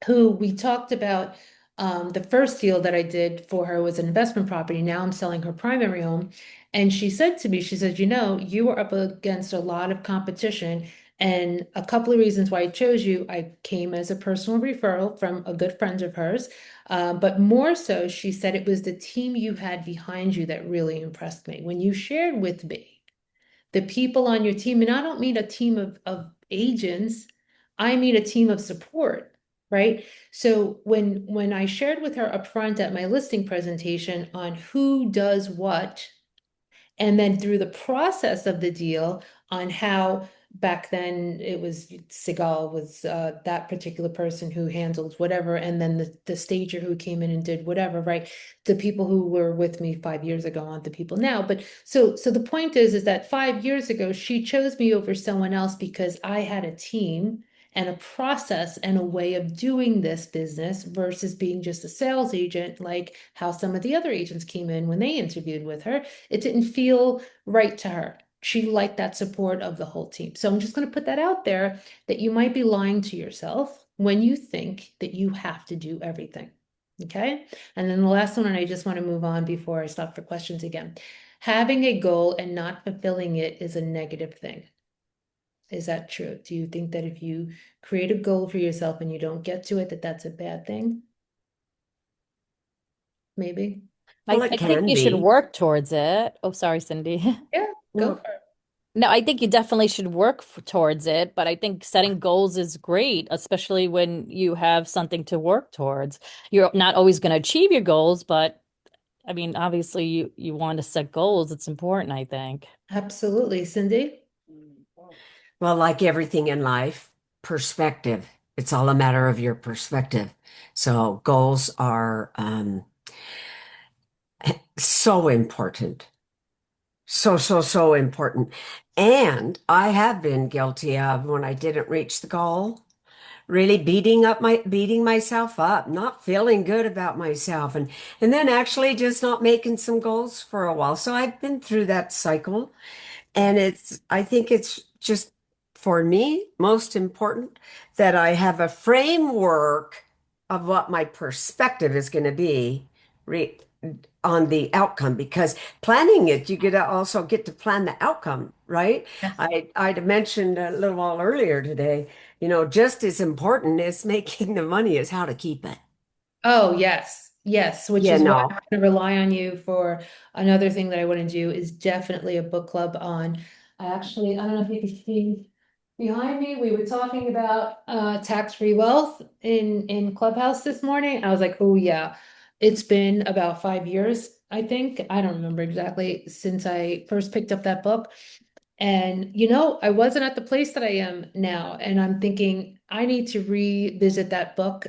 who we talked about. The first deal that I did for her was an investment property. Now I'm selling her primary home. And she said to me, she said, you are up against a lot of competition. And a couple of reasons why I chose you, I came as a personal referral from a good friend of hers. But more so, she said it was the team you had behind you that really impressed me. When you shared with me the people on your team, and I don't mean a team of agents, I mean a team of support, right? So when I shared with her upfront at my listing presentation on who does what, and then through the process of the deal on how back then it was Segal was that particular person who handled whatever, and then the stager who came in and did whatever, right? The people who were with me 5 years ago aren't the people now. But so the point is that 5 years ago, she chose me over someone else because I had a team and a process and a way of doing this business versus being just a sales agent, like how some of the other agents came in when they interviewed with her. It didn't feel right to her. She liked that support of the whole team. So I'm just going to put that out there that you might be lying to yourself when you think that you have to do everything. Okay. And then the last one, and I just want to move on before I stop for questions again. Having a goal and not fulfilling it is a negative thing. Is that true? Do you think that if you create a goal for yourself and you don't get to it, that that's a bad thing? Maybe. I, Well, it I can think you should be. work towards it. Oh, sorry, Cindy. Yeah, go No, for it. No, I think you definitely should work towards it, but I think setting goals is great, especially when you have something to work towards. You're not always going to achieve your goals, but I mean, obviously you want to set goals. It's important, I think. Absolutely. Cindy? well, like everything in life, perspective. It's all a matter of your perspective. So goals are so important. So important. And I have been guilty of when I didn't reach the goal, really beating myself up, not feeling good about myself, and then actually just not making some goals for a while. So I've been through that cycle. And I think it's just for me most important that I have a framework of what my perspective is going to be re on the outcome, because planning it, you get to also get to plan the outcome, right? Yes. I'd mentioned a little while earlier today, just as important as making the money is how to keep it. Oh, yes. Yes, which You is why know. I'm going to rely on you for another thing that I want to do is definitely a book club on. I don't know if you can see behind me, we were talking about tax-free wealth in Clubhouse this morning. I was like, oh yeah, it's been about 5 years, I think. I don't remember exactly since I first picked up that book. And I wasn't at the place that I am now, and I'm thinking I need to revisit that book.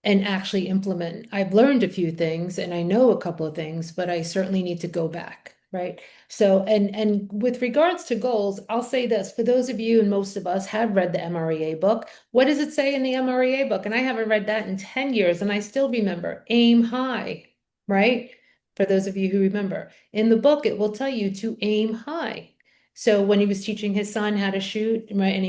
And actually implement. I've learned a few things and I know a couple of things, but I certainly need to go back, right? So, and with regards to goals, I'll say this, for those of you and most of us have read the MREA book. What does it say in the MREA book? And I haven't read that in 10 years and I still remember aim high, right? For those of you who remember, in the book, it will tell you to aim high. So when he was teaching his son how to shoot, right, and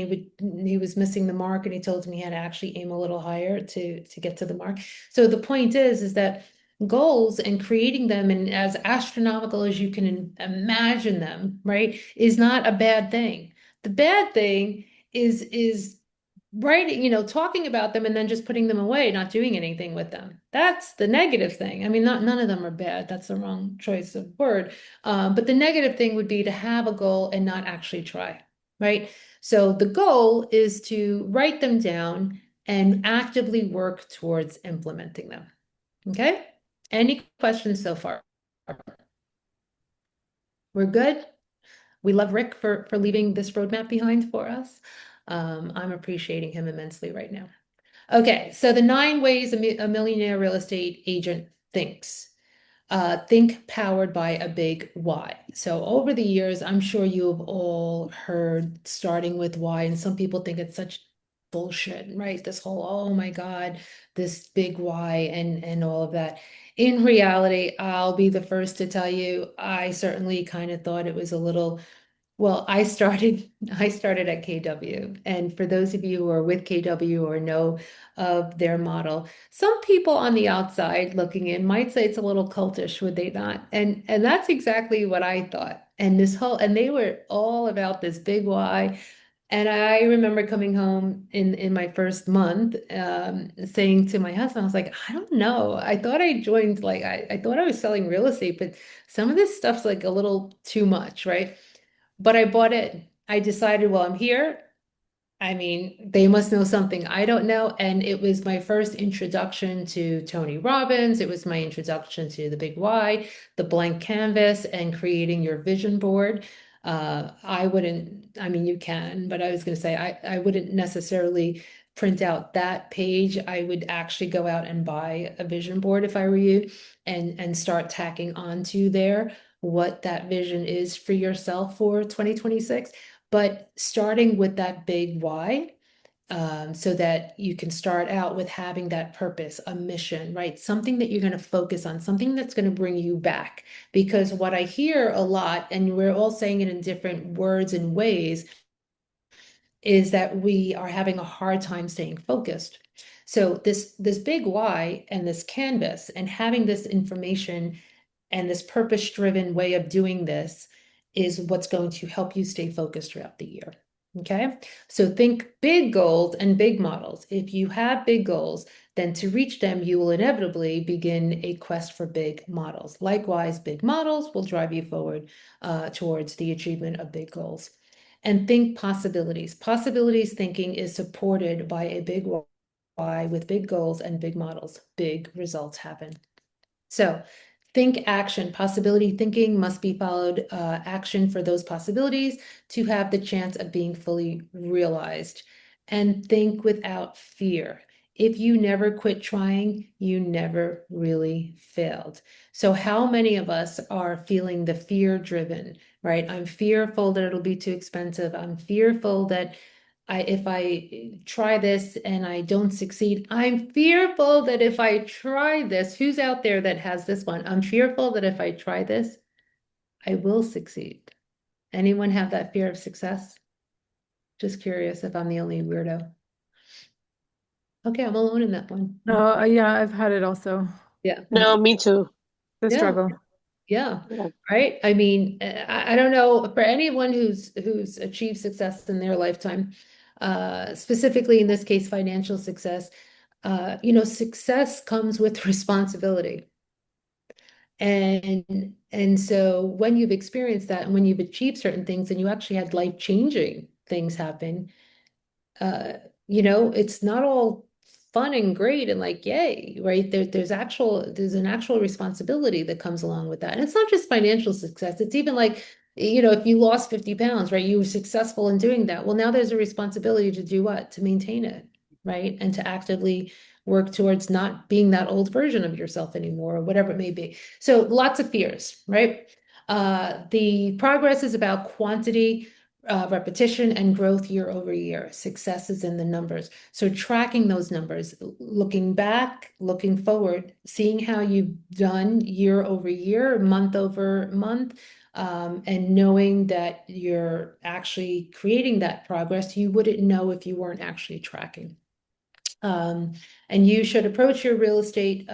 he was missing the mark, and he told him he had to actually aim a little higher to get to the mark. So the point is that goals and creating them and as astronomical as you can imagine them, right, is not a bad thing. The bad thing is writing, talking about them and then just putting them away, not doing anything with them. That's the negative thing. I mean, none of them are bad. That's the wrong choice of word. But the negative thing would be to have a goal and not actually try, right? So the goal is to write them down and actively work towards implementing them. Okay? Any questions so far? We're good? We love Rick for leaving this roadmap behind for us. I'm appreciating him immensely right now. Okay, so the 9 ways a millionaire real estate agent thinks. Think powered by a big why. So over the years, I'm sure you have all heard starting with why, and some people think it's such bullshit, right? This whole, oh my God, this big why and all of that. In reality, I'll be the first to tell you, I certainly kind of thought it was a little. Well, I started at KW, and for those of you who are with KW or know of their model, some people on the outside looking in might say it's a little cultish, would they not? And that's exactly what I thought. And they were all about this big why. And I remember coming home in my first month, saying to my husband, I was like, I don't know. I thought I joined, like, I thought I was selling real estate, but some of this stuff's like a little too much, right? But I bought it. I decided, well, I'm here. I mean, they must know something I don't know. And it was my first introduction to Tony Robbins. It was my introduction to the Big Why, the blank canvas, and creating your vision board. I mean, you can, but I was going to say, I wouldn't necessarily print out that page. I would actually go out and buy a vision board if I were you and start tacking onto there what that vision is for yourself for 2026. But starting with that big why, so that you can start out with having that purpose, a mission, right? Something that you're going to focus on, something that's going to bring you back. Because what I hear a lot, and we're all saying it in different words and ways, is that we are having a hard time staying focused. So this big why and this canvas and having this information and this purpose-driven way of doing this is what's going to help you stay focused throughout the year. Okay, so think big goals and big models. If you have big goals, then to reach them, you will inevitably begin a quest for big models. Likewise, big models will drive you forward towards the achievement of big goals. And think possibilities. Possibilities thinking is supported by a big why with big goals and big models. Big results happen. So think action. Possibility thinking must be followed action for those possibilities to have the chance of being fully realized. And think without fear. If you never quit trying, you never really failed. So how many of us are feeling the fear driven, right? I'm fearful that it'll be too expensive. I'm fearful that if I try this and I don't succeed, I'm fearful that if I try this, who's out there that has this one? I'm fearful that if I try this, I will succeed. Anyone have that fear of success? Just curious if I'm the only weirdo. Okay, I'm alone in that one. No, yeah, I've had it also. Yeah. No, me too. The Yeah. struggle. Yeah, Yeah. right. I mean, I don't know for anyone who's achieved success in their lifetime, specifically in this case, financial success. success comes with responsibility. And so when you've experienced that and when you've achieved certain things and you actually had life-changing things happen, uh, it's not all fun and great and like, yay, right? There's an actual responsibility that comes along with that. And it's not just financial success. It's even like, if you lost 50 pounds, right? You were successful in doing that. Well, now there's a responsibility to do what? To maintain it, right? And to actively work towards not being that old version of yourself anymore, or whatever it may be. So lots of fears, right? The progress is about quantity, repetition, and growth year over year. Success is in the numbers. So tracking those numbers, looking back, looking forward, seeing how you've done year over year, month over month, and knowing that you're actually creating that progress, you wouldn't know if you weren't actually tracking. And you should approach your real estate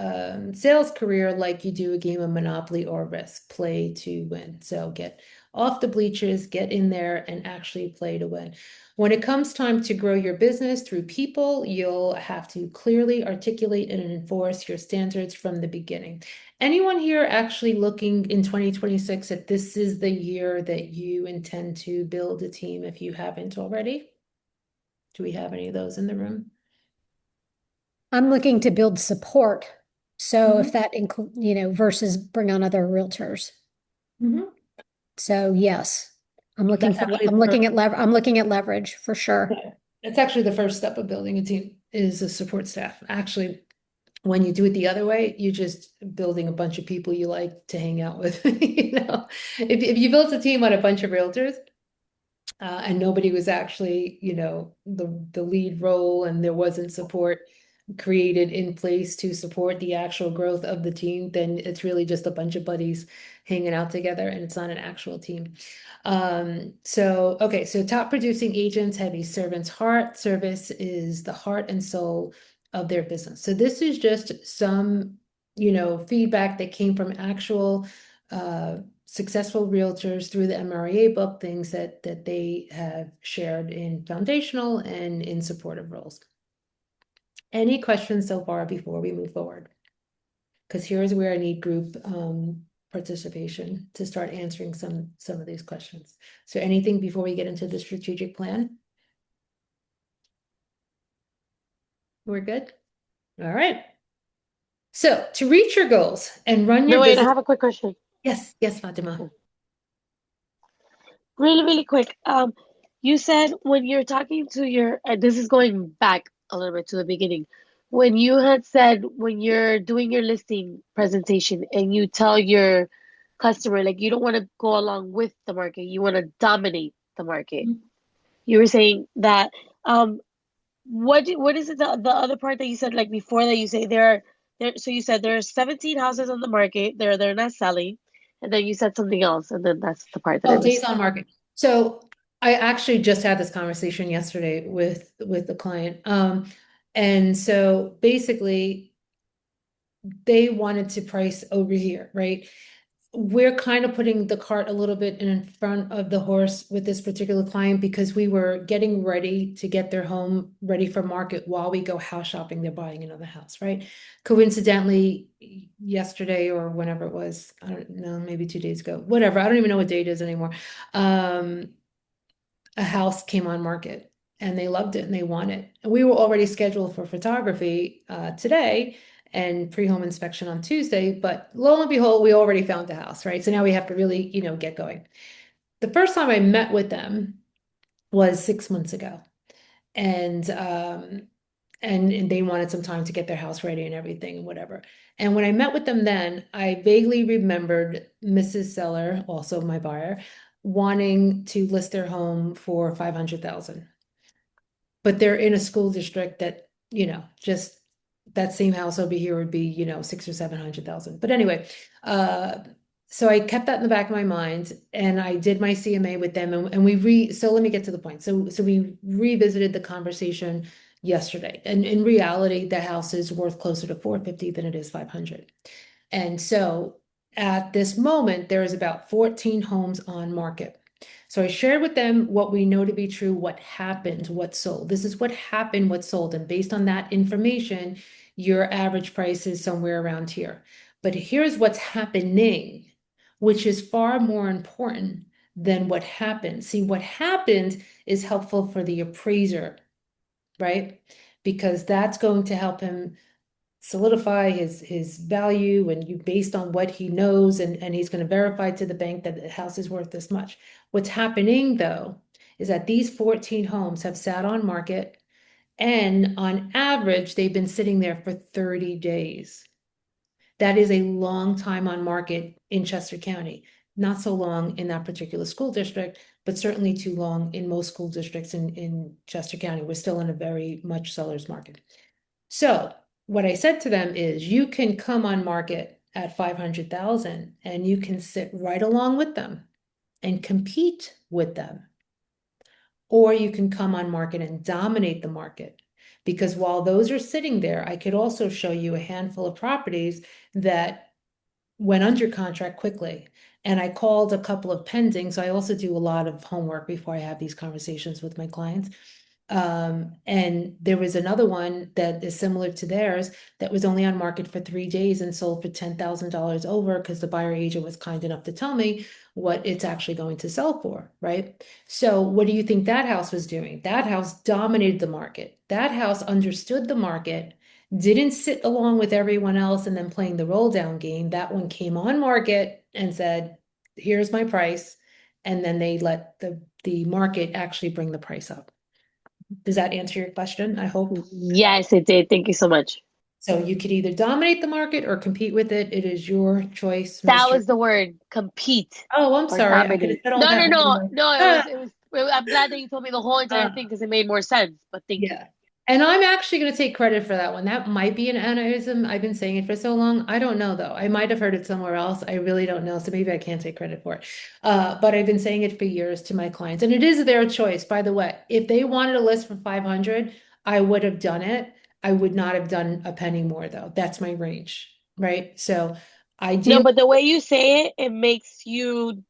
sales career like you do a game of Monopoly or Risk, play to win. So get off the bleachers, get in there and actually play to win. When it comes time to grow your business through people, you'll have to clearly articulate and enforce your standards from the beginning. Anyone here actually looking in 2026 that this is the year that you intend to build a team if you haven't already? Do we have any of those in the room? I'm looking to build support. So if that include, versus bring on other realtors. Mhm. So yes, I'm looking That's actually I'm looking at I'm looking at leverage for sure. It's actually the first step of building a team is a support staff. Actually, when you do it the other way, you're just building a bunch of people you like to hang out with. If you built a team on a bunch of realtors, and nobody was actually, the lead role and there wasn't support created in place to support the actual growth of the team, then it's really just a bunch of buddies hanging out together and it's not an actual team. So top producing agents have a servant's heart. Service is the heart and soul of their business. So this is just some, feedback that came from actual successful realtors through the MREA book, things that they have shared in foundational and in supportive roles. Any questions so far before we move forward? Because here's where I need group participation to start answering some of these questions. So anything before we get into the strategic plan? We're good? All right. So to reach your goals and run your No, wait, I business. have a quick question. Yes, Fatima. Really, really quick. You said when you're talking to your, this is going back a little bit to the beginning, when you had said when you're doing your listing presentation and you tell your customer like you don't want to go along with the market, you want to dominate the market. You were saying that. What is it the other part that you said like before that you say there? So you said there are 17 houses on the market, they're not selling, and then you said something else, and then that's the part that I Oh, days missed. on market. So I actually just had this conversation yesterday with the client. And so basically they wanted to price over here, right? We're kind of putting the cart a little bit in front of the horse with this particular client because we were getting ready to get their home ready for market while we go house shopping. They're buying another house, right? Coincidentally, yesterday or whenever it was, I don't know, maybe 2 days ago, whatever. I don't even know what date it is anymore. A house came on market and they loved it and they want it. And we were already scheduled for photography today and pre-home inspection on Tuesday, but lo and behold, we already found the house, right? So now we have to really, get going. The first time I met with them was 6 months ago. And they wanted some time to get their house ready and everything and whatever. And when I met with them then, I vaguely remembered Mrs. Seller, also my buyer, wanting to list their home for 500,000. But they're in a school district that, just that same house over here would be, 600,000 or 700,000. But anyway, so I kept that in the back of my mind and I did my CMA with them and so let me get to the point. So we revisited the conversation yesterday. And in reality, the house is worth closer to 450 than it is 500. And so at this moment, there is about 14 homes on market. So I shared with them what we know to be true, what happened, what sold. This is what happened, what sold. And based on that information, your average price is somewhere around here. But here's what's happening, which is far more important than what happened. See, what happened is helpful for the appraiser, right? Because that's going to help him solidify his value and you based on what he knows and he's going to verify to the bank that the house is worth this much. What's happening though is that these 14 homes have sat on market and on average they've been sitting there for 30 days. That is a long time on market in Chester County. Not so long in that particular school district, but certainly too long in most school districts in Chester County. We're still in a very much seller's market. So what I said to them is you can come on market at 500,000 and you can sit right along with them and compete with them. Or you can come on market and dominate the market. Because while those are sitting there, I could also show you a handful of properties that went under contract quickly. And I called a couple of pending. So I also do a lot of homework before I have these conversations with my clients. And there was another one that is similar to theirs that was only on market for 3 days and sold for $10,000 over because the buyer agent was kind enough to tell me what it's actually going to sell for, right? So what do you think that house was doing? That house dominated the market. That house understood the market, didn't sit along with everyone else and then playing the roll down game. That one came on market and said, here's my price. And then they let the market actually bring the price up. Does that answer your question? I hope. Yes, it did. Thank you so much. So you could either dominate the market or compete with it. It is your choice, That Mr. was the word, compete Oh, I'm or sorry. I could have dominate. said all No, that. no, no, no. Ah, I'm glad that you told me the whole entire ah, thing because it made more sense. But thank you. yeah. And I'm actually going to take credit for that one. That might be an Annaism. I've been saying it for so long. I don't know though. I might have heard it somewhere else. I really don't know. So maybe I can't take credit for it. But I've been saying it for years to my clients. And it is their choice, by the way. If they wanted a list for 500, I would have done it. I would not have done a penny more though. That's my range, right? So I No, do. but the way you say it, it makes it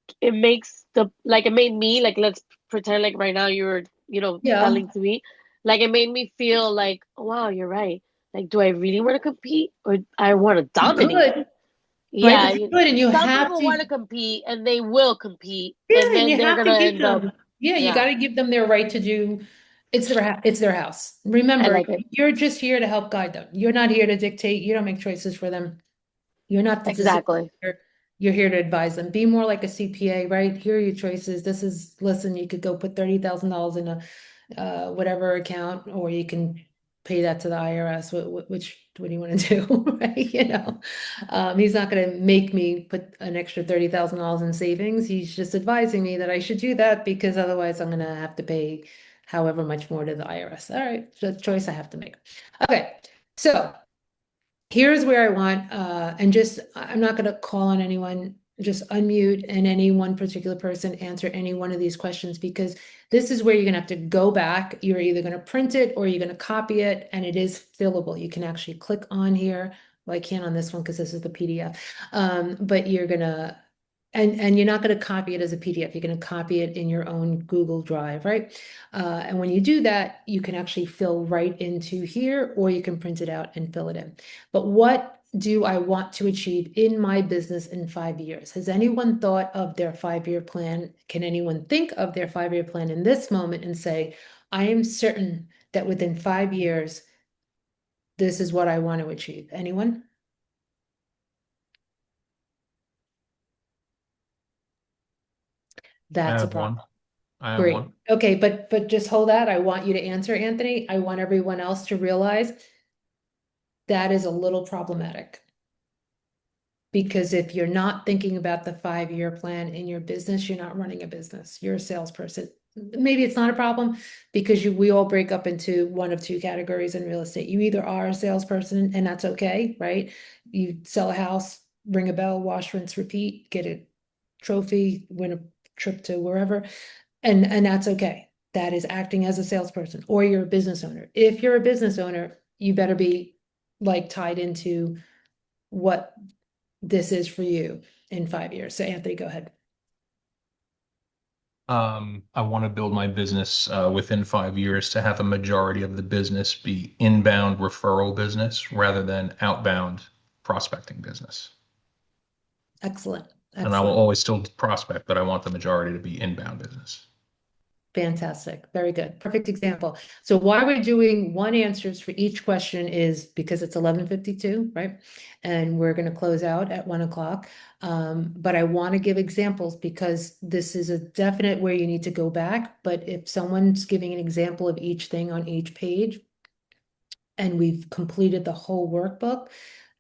made me, like, let's pretend like right now you're, Yeah. telling to me, like, it made me feel like, oh, wow, you're right. Like, do I really want to compete or I want to You dominate? could, right? Yeah, But you could, and you some have people want to. to compete and they will compete, and Yeah, and then you they're have gonna to give end up, them, yeah, you got yeah, to give them their right to do, it's their house. I Remember, like it. you're just here to help guide them. You're not here to dictate. You don't make choices for them. You're not the decision Exactly. maker. You're here to advise them. Be more like a CPA, right? Here are your choices. Listen, you could go put $30,000 in a whatever account, or you can pay that to the IRS. What do you want to do, right? He's not going to make me put an extra $30,000 in savings. He's just advising me that I should do that because otherwise I'm going to have to pay however much more to the IRS. All right, the choice I have to make. Okay, so here's where I want, and just, I'm not gonna call on anyone, just unmute and any one particular person answer any one of these questions because this is where you're gonna have to go back. You're either gonna print it or you're gonna copy it and it is fillable. You can actually click on here. Well, I can't on this one because this is the PDF. But you're gonna, and you're not going to copy it as a PDF. You're going to copy it in your own Google Drive, right? And when you do that, you can actually fill right into here, or you can print it out and fill it in. But what do I want to achieve in my business in 5 years? Has anyone thought of their 5-year plan? Can anyone think of their 5-year plan in this moment and say, I am certain that within 5 years, this is what I want to achieve? Anyone? I That's a have problem. one. I have Great. one. Okay, but just hold that. I want you to answer, Anthony. I want everyone else to realize that is a little problematic. Because if you're not thinking about the 5-year plan in your business, you're not running a business. You're a salesperson. Maybe it's not a problem because we all break up into one of two categories in real estate. You either are a salesperson and that's okay, right? You sell a house, ring a bell, wash, rinse, repeat, get a trophy, win a trip to wherever. And that's okay. That is acting as a salesperson, or you're a business owner. If you're a business owner, you better be like tied into what this is for you in 5 years. So Anthony, go ahead. I want to build my business within 5 years to have a majority of the business be inbound referral business rather than outbound prospecting business. Excellent. And I will Excellent. always still prospect, but I want the majority to be inbound business. Fantastic. Very good. Perfect example. So why we're doing one answers for each question is because it's 11:52, right? And we're going to close out at 1 o'clock. But I want to give examples because this is a definite where you need to go back. But if someone's giving an example of each thing on each page and we've completed the whole workbook,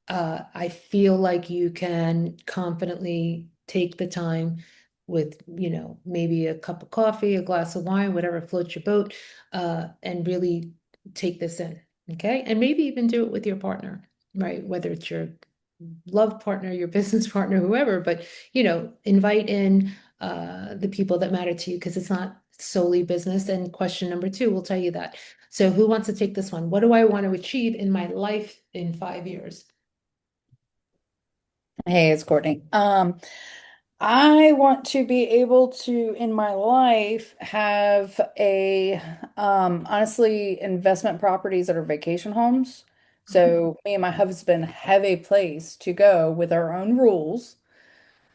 I feel like you can confidently take the time with, maybe a cup of coffee, a glass of wine, whatever floats your boat, and really take this in, okay? And maybe even do it with your partner, right? Whether it's your love partner, your business partner, whoever, but, invite in the people that matter to you because it's not solely business. And question number 2 will tell you that. So who wants to take this one? What do I want to achieve in my life in 5 years? Hey, it's Courtney. I want to be able to, in my life, have honestly, investment properties that are vacation homes. So me and my husband have a place to go with our own rules.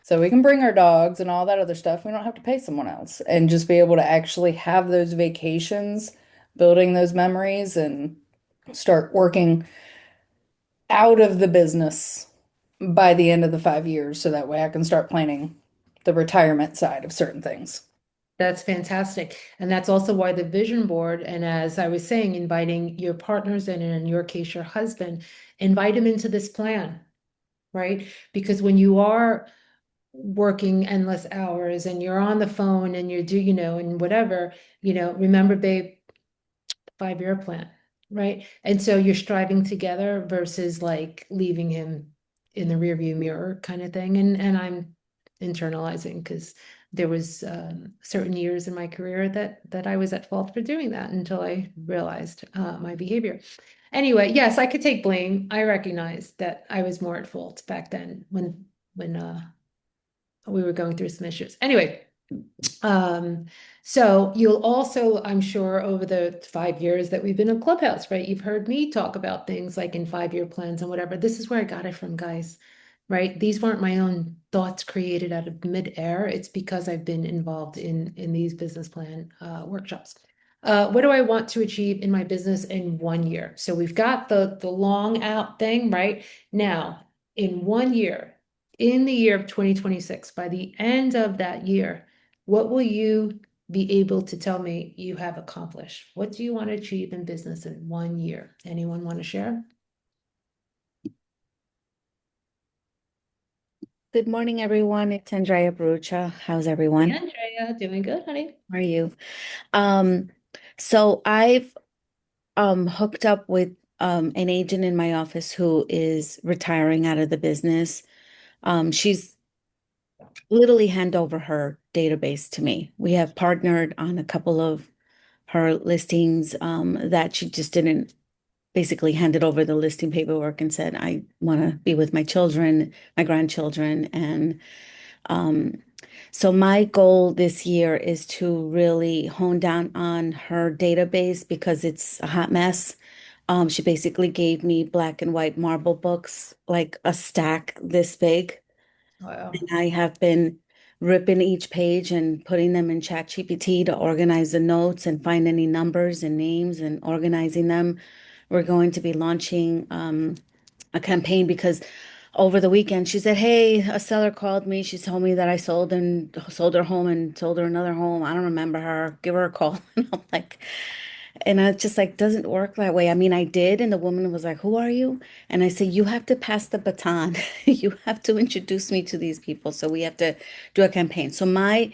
So we can bring our dogs and all that other stuff. We don't have to pay someone else and just be able to actually have those vacations, building those memories and start working out of the business by the end of the 5 years. So that way I can start planning the retirement side of certain things. That's fantastic. And that's also why the vision board, and as I was saying, inviting your partners and in your case, your husband, invite him into this plan, right? Because when you are working endless hours and you're on the phone and and whatever, remember, babe, 5-year plan, right? And so you're striving together versus like leaving him in the rearview mirror kind of thing. And I'm internalizing because there was certain years in my career that I was at fault for doing that until I realized my behavior. Anyway, yes, I could take blame. I recognize that I was more at fault back then when we were going through some issues. Anyway, so you'll also, I'm sure, over the 5 years that we've been in Clubhouse, right? You've heard me talk about things like in 5-year plans and whatever. This is where I got it from, guys, right? These weren't my own thoughts created out of midair. It's because I've been involved in these business plan workshops. What do I want to achieve in my business in 1 year? So we've got the long out thing, right? Now, in 1 year, in the year of 2026, by the end of that year, what will you be able to tell me you have accomplished? What do you want to achieve in business in 1 year? Anyone want to share? Good morning, everyone. It's Andrea Brucha. How's everyone? Hey, Andrea, doing good, honey. How are you? So I've hooked up with an agent in my office who is retiring out of the business. She's literally hand over her database to me. We have partnered on a couple of her listings that she just didn't basically handed over the listing paperwork and said, I want to be with my children, my grandchildren. And so my goal this year is to really hone down on her database because it's a hot mess. She basically gave me black and white marble books, like a stack this big. Wow. And I have been ripping each page and putting them in ChatGPT to organize the notes and find any numbers and names and organizing them. We're going to be launching a campaign because over the weekend she said, hey, a seller called me. She told me that I sold her home and sold her another home. I don't remember her. Give her a call. And I'm like, and I just like, doesn't work that way. I mean, I did. And the woman was like, who are you? And I said, you have to pass the baton. You have to introduce me to these people. So we have to do a campaign. So my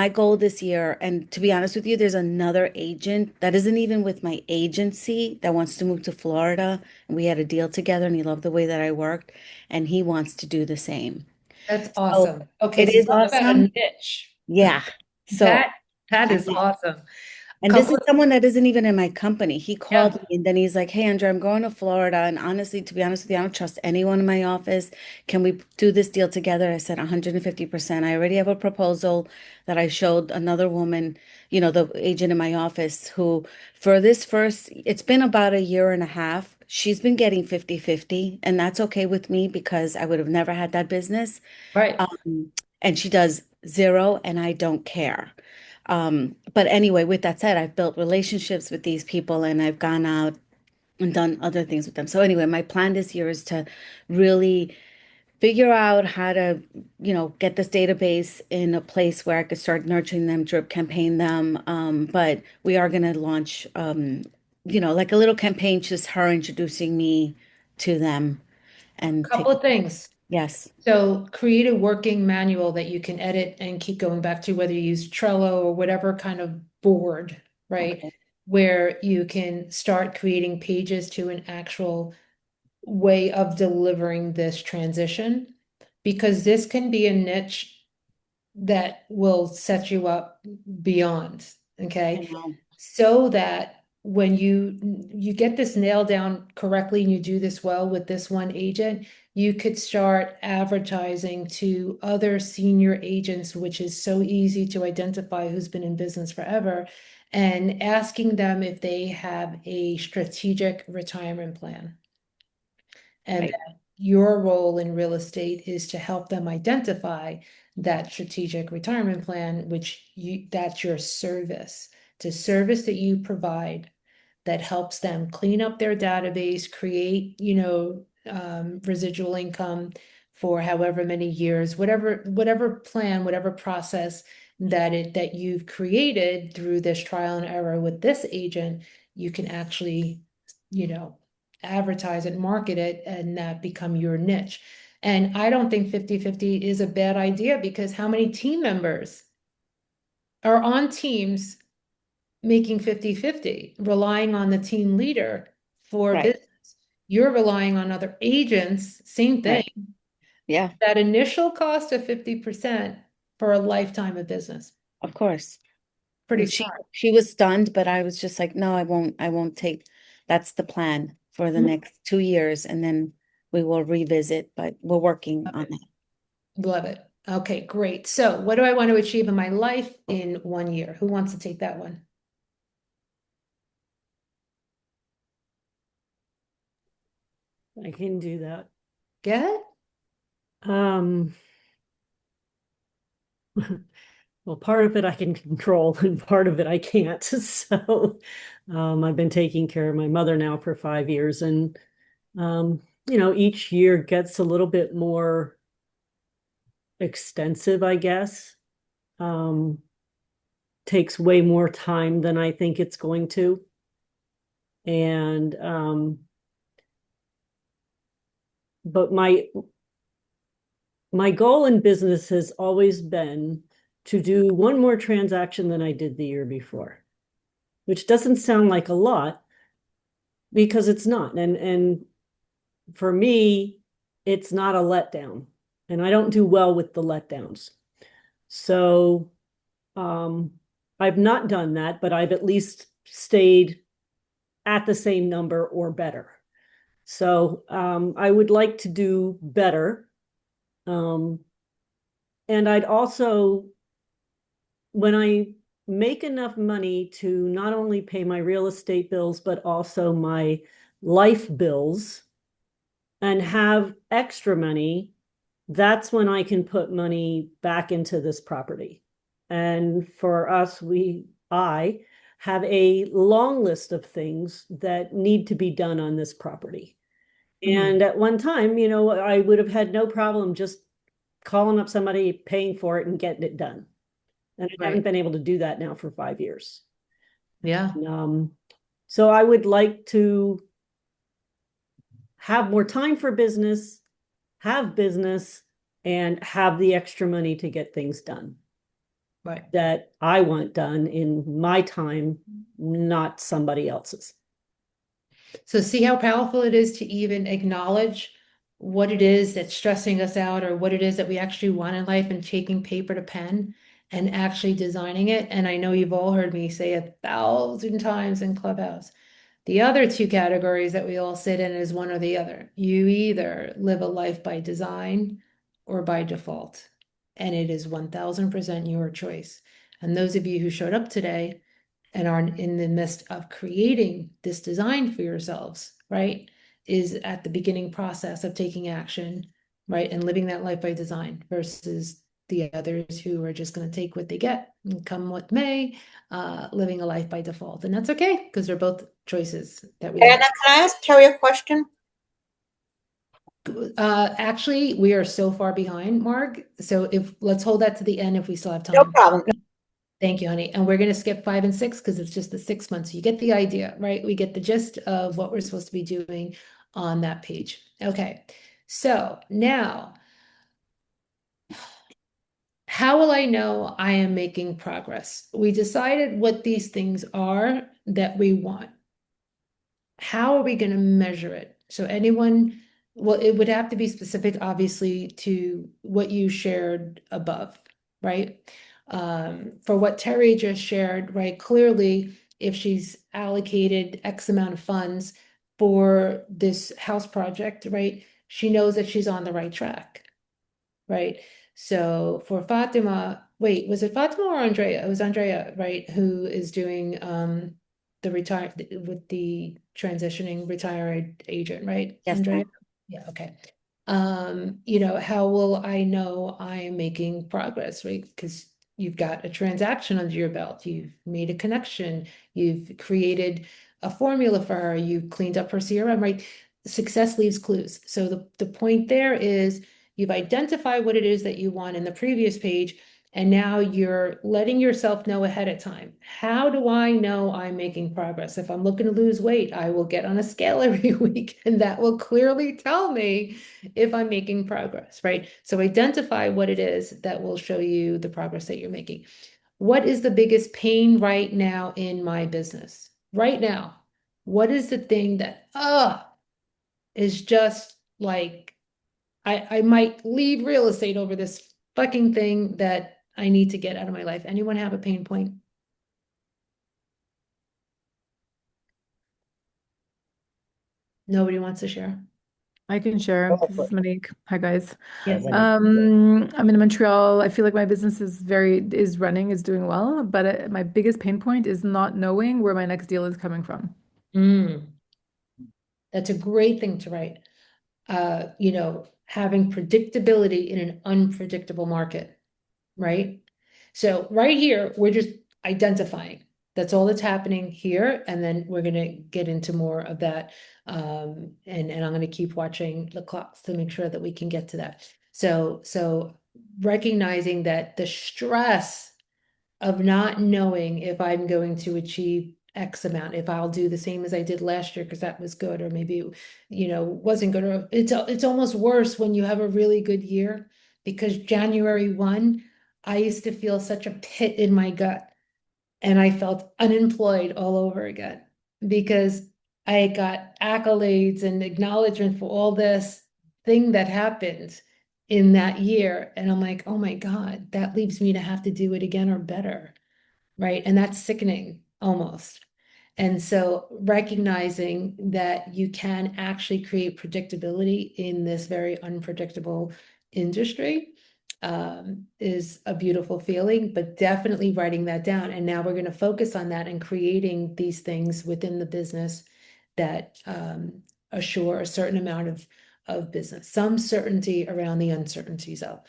goal this year, and to be honest with you, there's another agent that isn't even with my agency that wants to move to Florida. And we had a deal together and he loved the way that I worked and he wants to do the same. That's So awesome. Okay, it so is talk about a awesome. niche. Yeah. So That is I- awesome. And this Couple is someone that isn't even in my company. He called Yeah. me and then he's like, "Hey, Andrea, I'm going to Florida. And honestly, to be honest with you, I don't trust anyone in my office. Can we do this deal together?" I said, 150%. I already have a proposal that I showed another woman, the agent in my office, who for this first, it's been about a year and a half. She's been getting 50-50, and that's okay with me because I would have never had that business. Right. And she does zero, and I don't care. But anyway, with that said, I've built relationships with these people and I've gone out and done other things with them. So anyway, my plan this year is to really figure out how to, get this database in a place where I could start nurturing them, drip campaign them. But we are going to launch, like a little campaign, just her introducing me to them and take, Couple of things. yes. So create a working manual that you can edit and keep going back to, whether you use Trello or whatever kind of board, right? Okay. Where you can start creating pages to an actual way of delivering this transition, because this can be a niche that will set you up beyond, okay? I know. So that when you get this nailed down correctly and you do this well with this one agent, you could start advertising to other senior agents, which is so easy to identify, who's been in business forever, and asking them if they have a strategic retirement plan. And Right. that your role in real estate is to help them identify that strategic retirement plan, that's your service. It's a service that you provide that helps them clean up their database, create, residual income for however many years, whatever plan, whatever process that you've created through this trial and error with this agent, you can actually, advertise it, market it, and that become your niche. And I don't think 50-50 is a bad idea, because how many team members are on teams making 50-50, relying on the team leader for Right. business? You're relying on other agents, same thing. Right. Yeah, That initial cost of 50% for a lifetime of business. of course. Pretty She smart. she was stunned, but I was just like, no, I won't take. That's the plan for the Mhm. next 2 years, and then we will revisit, but we're working on that. Love it. Okay, great. So what do I want to achieve in my life in 1 year? Who wants to take that one? I can do that. Good? Um, well, part of it I can control and part of it I can't. So, I've been taking care of my mother now for 5 years, and each year gets a little bit more extensive, I guess. Takes way more time than I think it's going to. And but my goal in business has always been to do one more transaction than I did the year before, which doesn't sound like a lot, because it's not. And for me, it's not a letdown, and I don't do well with the letdowns. So I've not done that, but I've at least stayed at the same number or better. So I would like to do better. And I'd also, when I make enough money to not only pay my real estate bills, but also my life bills, and have extra money, that's when I can put money back into this property. And for us, I have a long list of things that need to be done on this property. And at one time, I would have had no problem just calling up somebody, paying for it, and getting it done. And I haven't been able to do that now for 5 years. Yeah. So I would like to have more time for business, have business, and have the extra money to get things done. Right. That I want done in my time, not somebody else's. So see how powerful it is to even acknowledge what it is that's stressing us out, or what it is that we actually want in life, and taking paper to pen and actually designing it. And I know you've all heard me say 1,000 times in Clubhouse. The other two categories that we all sit in is one or the other. You either live a life by design or by default, and it is 1000% your choice. And those of you who showed up today and are in the midst of creating this design for yourselves, right, is at the beginning process of taking action, right, and living that life by design versus the others who are just going to take what they get and come what may, living a life by default. And that's okay because they're both choices that we Anna, have. can I ask Terry a question? Actually, we are so far behind, Marg. So if let's hold that to the end if we still have No time. problem. Thank you, honey. And we're going to skip 5 and 6 because it's just the 6 months. You get the idea, right? We get the gist of what we're supposed to be doing on that page. Okay. So now, how will I know I am making progress? We decided what these things are that we want. How are we going to measure it? So anyone, well, it would have to be specific, obviously, to what you shared above, right? For what Terry just shared, right? Clearly, if she's allocated X amount of funds for this house project, right? She knows that she's on the right track, right? So for Fatima, wait, was it Fatima or Andrea? It was Andrea, right? Who is doing the retire with the transitioning retired agent, right? Yes, Andrea? ma'am. Yeah, okay. You know, how will I know I am making progress, right? Because you've got a transaction under your belt, you've made a connection, you've created a formula for her, you've cleaned up her CRM, right? Success leaves clues. So the point there is you've identified what it is that you want in the previous page, and now you're letting yourself know ahead of time. How do I know I'm making progress? If I'm looking to lose weight, I will get on a scale every week, and that will clearly tell me if I'm making progress, right? So identify what it is that will show you the progress that you're making. What is the biggest pain right now in my business? Right now, what is the thing that, is just like, I might leave real estate over this fucking thing that I need to get out of my life. Anyone have a pain point? Nobody wants to share? I can share. This is Monique. Hi guys. Yes. I'm in Montreal. I feel like my business is running, is doing well, but my biggest pain point is not knowing where my next deal is coming from. That's a great thing to write. You know, having predictability in an unpredictable market, right? So right here, we're just identifying. That's all that's happening here. And then we're going to get into more of that. And I'm going to keep watching the clocks to make sure that we can get to that. So recognizing that the stress of not knowing if I'm going to achieve X amount, if I'll do the same as I did last year, because that was good, or maybe, you know, wasn't good, or it's almost worse when you have a really good year, because January 1, I used to feel such a pit in my gut, and I felt unemployed all over again because I got accolades and acknowledgement for all this thing that happened in that year. And I'm like, oh my God, that leaves me to have to do it again or better. Right. And that's sickening almost. And so recognizing that you can actually create predictability in this very unpredictable industry is a beautiful feeling, but definitely writing that down. And now we're going to focus on that and creating these things within the business that assure a certain amount of business, some certainty around the uncertainties of,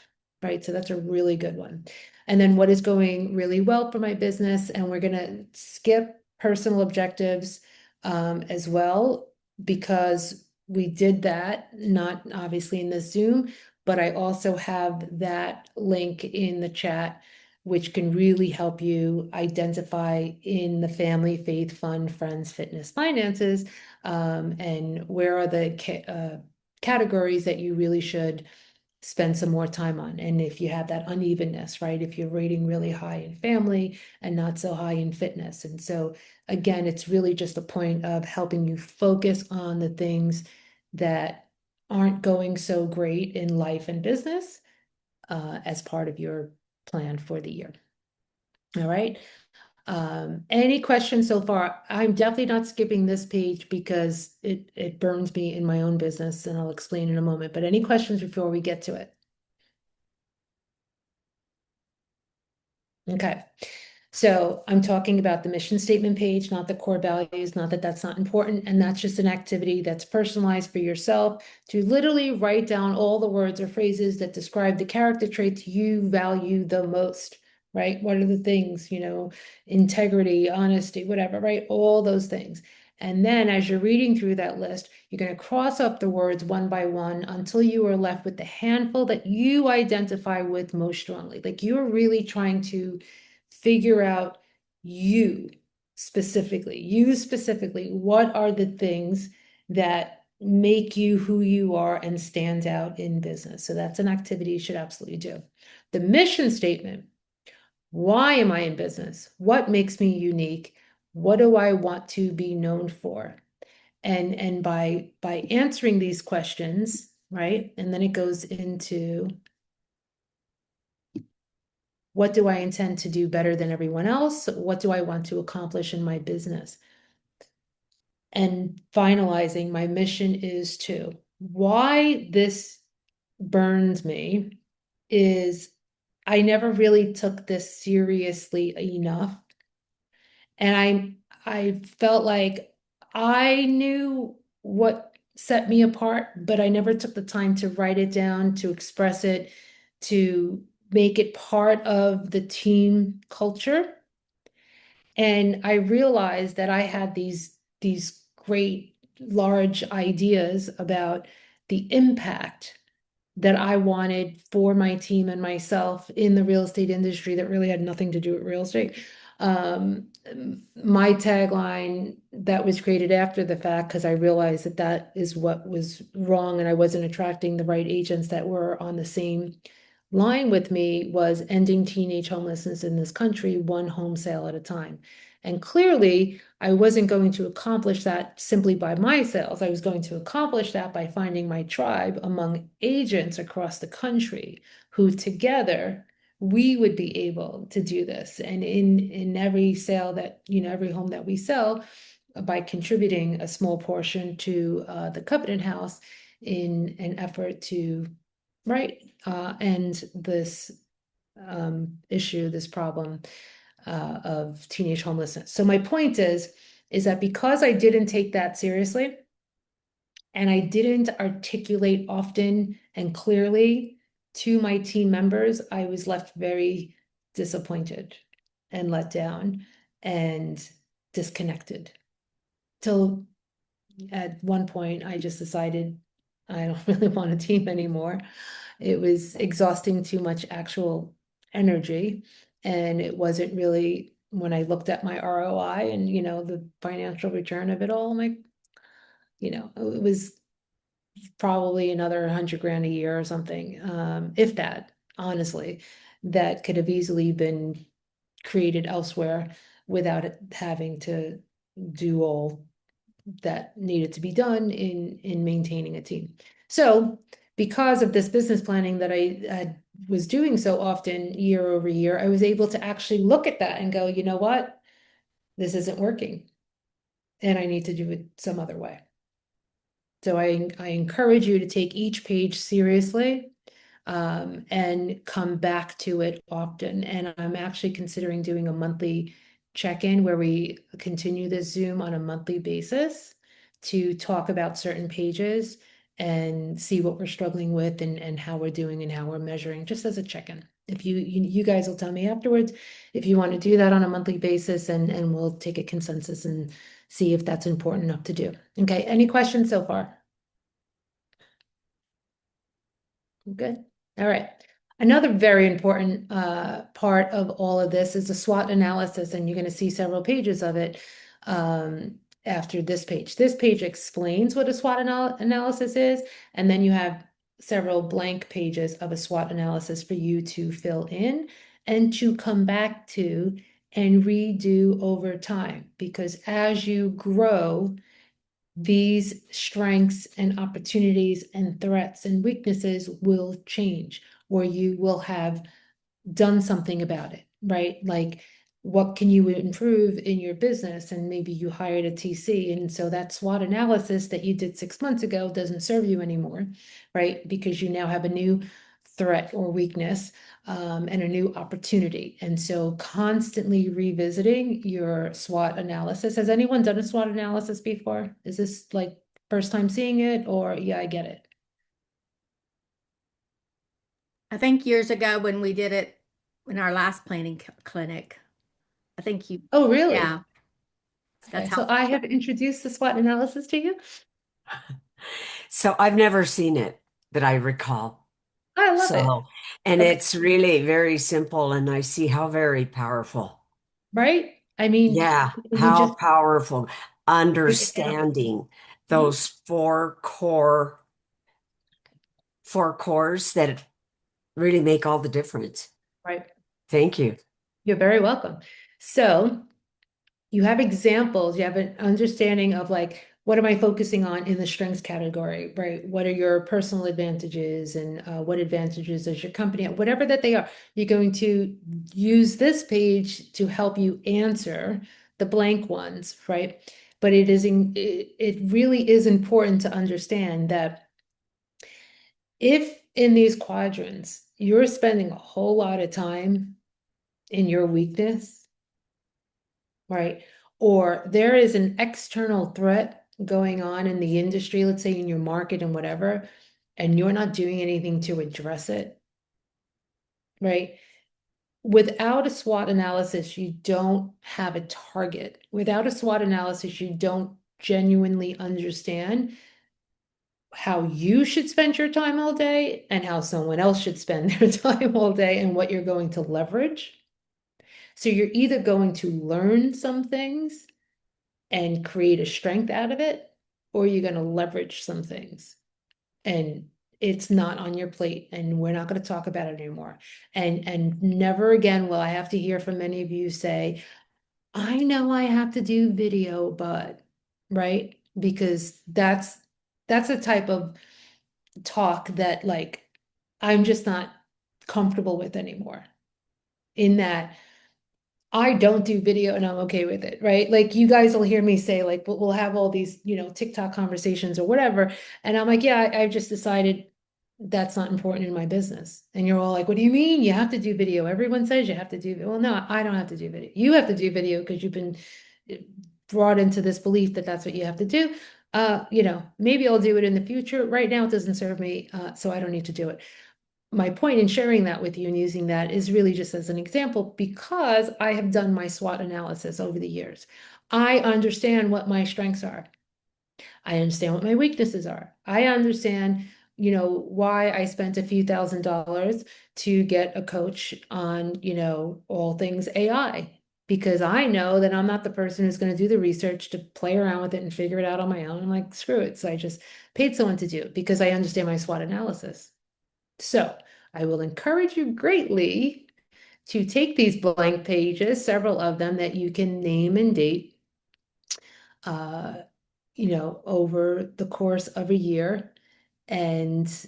right? So that's a really good one. And then what is going really well for my business, and we're going to skip personal objectives as well, because we did that, not obviously in the Zoom, but I also have that link in the chat, which can really help you identify in the family, faith, fun, friends, fitness, finances, and where are the categories that you really should spend some more time on. And if you have that unevenness, right? If you're rating really high in family and not so high in fitness. And so again, it's really just a point of helping you focus on the things that aren't going so great in life and business as part of your plan for the year. All right. Any questions so far? I'm definitely not skipping this page because it burns me in my own business, and I'll explain in a moment. But any questions before we get to it? Okay. So I'm talking about the mission statement page, not the core values, not that that's not important. And that's just an activity that's personalized for yourself to literally write down all the words or phrases that describe the character traits you value the most, right? What are the things, integrity, honesty, whatever, right? All those things. And then as you're reading through that list, you're going to cross up the words one by one until you are left with the handful that you identify with most strongly. Like you're really trying to figure out you specifically, what are the things that make you who you are and stand out in business. So that's an activity you should absolutely do. The mission statement: why am I in business? What makes me unique? What do I want to be known for? And by answering these questions, right? And then it goes into, what do I intend to do better than everyone else? What do I want to accomplish in my business? And finalizing, my mission is to. Why this burns me is I never really took this seriously enough. And I felt like I knew what set me apart, but I never took the time to write it down, to express it, to make it part of the team culture. And I realized that I had these great large ideas about the impact that I wanted for my team and myself in the real estate industry that really had nothing to do with real estate. My tagline that was created after the fact, because I realized that that is what was wrong and I wasn't attracting the right agents that were on the same line with me, was ending teenage homelessness in this country, one home sale at a time. And clearly, I wasn't going to accomplish that simply by my sales. I was going to accomplish that by finding my tribe among agents across the country who together we would be able to do this. And in every sale that, every home that we sell, by contributing a small portion to the Covenant House in an effort to end this issue, this problem of teenage homelessness. So my point is that because I didn't take that seriously and I didn't articulate often and clearly to my team members, I was left very disappointed and let down and disconnected. Till at one point I just decided I don't really want a team anymore. It was exhausting, too much actual energy. And it wasn't really, when I looked at my ROI and, the financial return of it all, I'm like, it was probably another 100 grand a year or something, if that, honestly, that could have easily been created elsewhere without it having to do all that needed to be done in maintaining a team. So because of this business planning that I was doing so often year over year, I was able to actually look at that and go, you know what? This isn't working. And I need to do it some other way. So I encourage you to take each page seriously and come back to it often. And I'm actually considering doing a monthly check-in where we continue this Zoom on a monthly basis to talk about certain pages and see what we're struggling with and how we're doing and how we're measuring, just as a check-in. If you guys will tell me afterwards if you want to do that on a monthly basis, and we'll take a consensus and see if that's important enough to do. Okay, any questions so far? Good. All right. Another very important part of all of this is the SWOT analysis, and you're going to see several pages of it after this page. This page explains what a SWOT analysis is, and then you have several blank pages of a SWOT analysis for you to fill in and to come back to and redo over time. Because as you grow, these strengths and opportunities and threats and weaknesses will change, or you will have done something about it, right? Like what can you improve in your business? And maybe you hired a TC. And so that SWOT analysis that you did 6 months ago doesn't serve you anymore, right? Because you now have a new threat or weakness and a new opportunity. And so constantly revisiting your SWOT analysis. Has anyone done a SWOT analysis before? Is this like first time seeing it, or yeah, I get it? I think years ago when we did it in our last planning clinic, I think you, Oh, really? yeah, Okay, that's so how. I have introduced the SWOT analysis to you. So I've never seen it that I recall. I love it. So, and Okay, it's really very simple, and I see how very powerful. right? I mean, Yeah, you how just powerful break it down. understanding Mhm. those four cores that really make all the difference. Right. Thank you. You're very welcome. So you have examples, you have an understanding of like, what am I focusing on in the strengths category, right? What are your personal advantages and what advantages does your company have? Whatever that they are, you're going to use this page to help you answer the blank ones, right? But it really is important to understand that if in these quadrants, you're spending a whole lot of time in your weakness, right? Or there is an external threat going on in the industry, let's say in your market and whatever, and you're not doing anything to address it, right? Without a SWOT analysis, you don't have a target. Without a SWOT analysis, you don't genuinely understand how you should spend your time all day and how someone else should spend their time all day and what you're going to leverage. So you're either going to learn some things and create a strength out of it, or you're going to leverage some things and it's not on your plate and we're not going to talk about it anymore. And never again will I have to hear from many of you say, I know I have to do video, but right? Because that's a type of talk that like I'm just not comfortable with anymore. In that I don't do video and I'm okay with it, right? Like you guys will hear me say like we'll have all these, TikTok conversations or whatever. And I'm like, yeah, I've just decided that's not important in my business. And you're all like, what do you mean? You have to do video. Everyone says you have to do, well, no, I don't have to do video. You have to do video because you've been brought into this belief that that's what you have to do. Maybe I'll do it in the future. Right now it doesn't serve me, so I don't need to do it. My point in sharing that with you and using that is really just as an example because I have done my SWOT analysis over the years. I understand what my strengths are. I understand what my weaknesses are. I understand, why I spent a few $1,000s to get a coach on, all things AI. Because I know that I'm not the person who's going to do the research to play around with it and figure it out on my own. I'm like, screw it. So I just paid someone to do it because I understand my SWOT analysis. So I will encourage you greatly to take these blank pages, several of them that you can name and date, over the course of a year and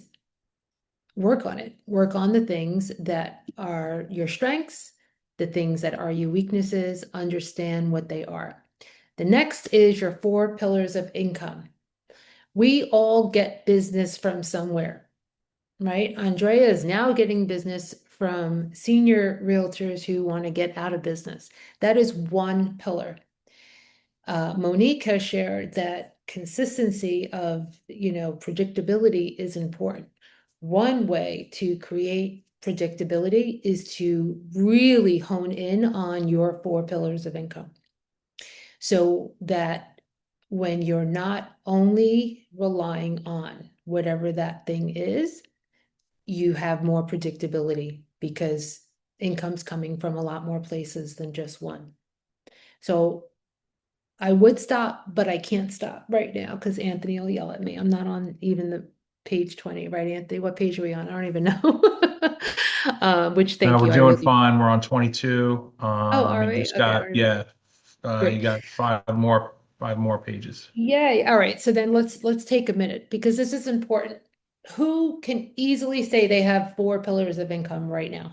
work on it. Work on the things that are your strengths, the things that are your weaknesses, understand what they are. The next is your 4 pillars of income. We all get business from somewhere, right? Andrea is now getting business from senior realtors who want to get out of business. That is one pillar. Monique has shared that consistency of, predictability is important. One way to create predictability is to really hone in on your 4 pillars of income. So that when you're not only relying on whatever that thing is, you have more predictability because income's coming from a lot more places than just one. So I would stop, but I can't stop right now because Anthony will yell at me. I'm not on even the page 20, right, Anthony? What page are we on? I don't even know. Which No, thank we're you. I doing really. fine. We're on 22. Oh, all You right. just Okay. I got, don't even. yeah, you Great. got five more pages. Yay. All right. So then let's take a minute because this is important. Who can easily say they have 4 pillars of income right now?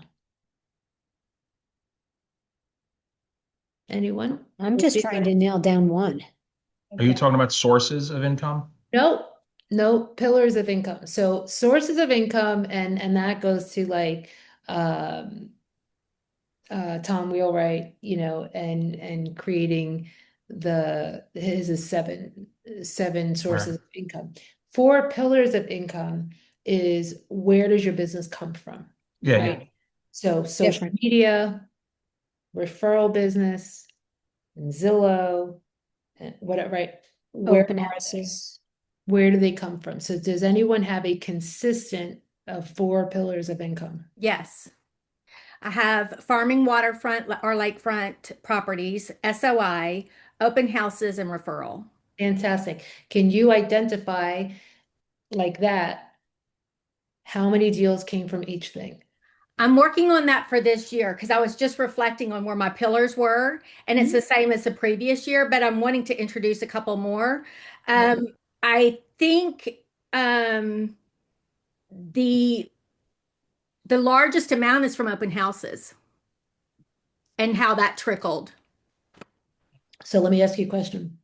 Anyone? I'm just trying to nail down one. Are you Okay. talking about sources of income? No, no pillars of income. So sources of income, and that goes to like um Tom Wheelwright, and creating his is seven Right. sources of income. Four pillars of income is where does your business come from, Yeah, yeah. right? So social media, referral business, Zillow, whatever, right? Where Open are they? houses. Where do they come from? So does anyone have a consistent of four pillars of income? Yes. I have farming waterfront or lakefront properties, SOI, open houses, and referral. Fantastic. Can you identify like that how many deals came from each thing? I'm working on that for this year because I was just reflecting on where my pillars were, and it's the same as the previous year, but I'm wanting to introduce a couple more. I think um, the the largest amount is from open houses and how that trickled. So let me ask you a question.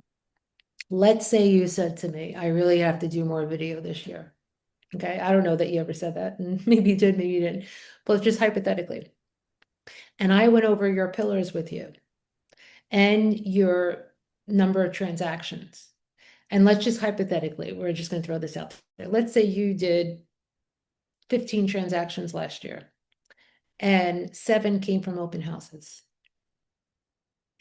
Let's say you said to me, I really have to do more video this year. Okay, I don't know that you ever said that, and maybe you did, maybe you didn't, but just hypothetically. And I went over your pillars with you and your number of transactions. And let's just hypothetically, we're just going to throw this out there. Let's say you did 15 transactions last year and 7 came from open houses.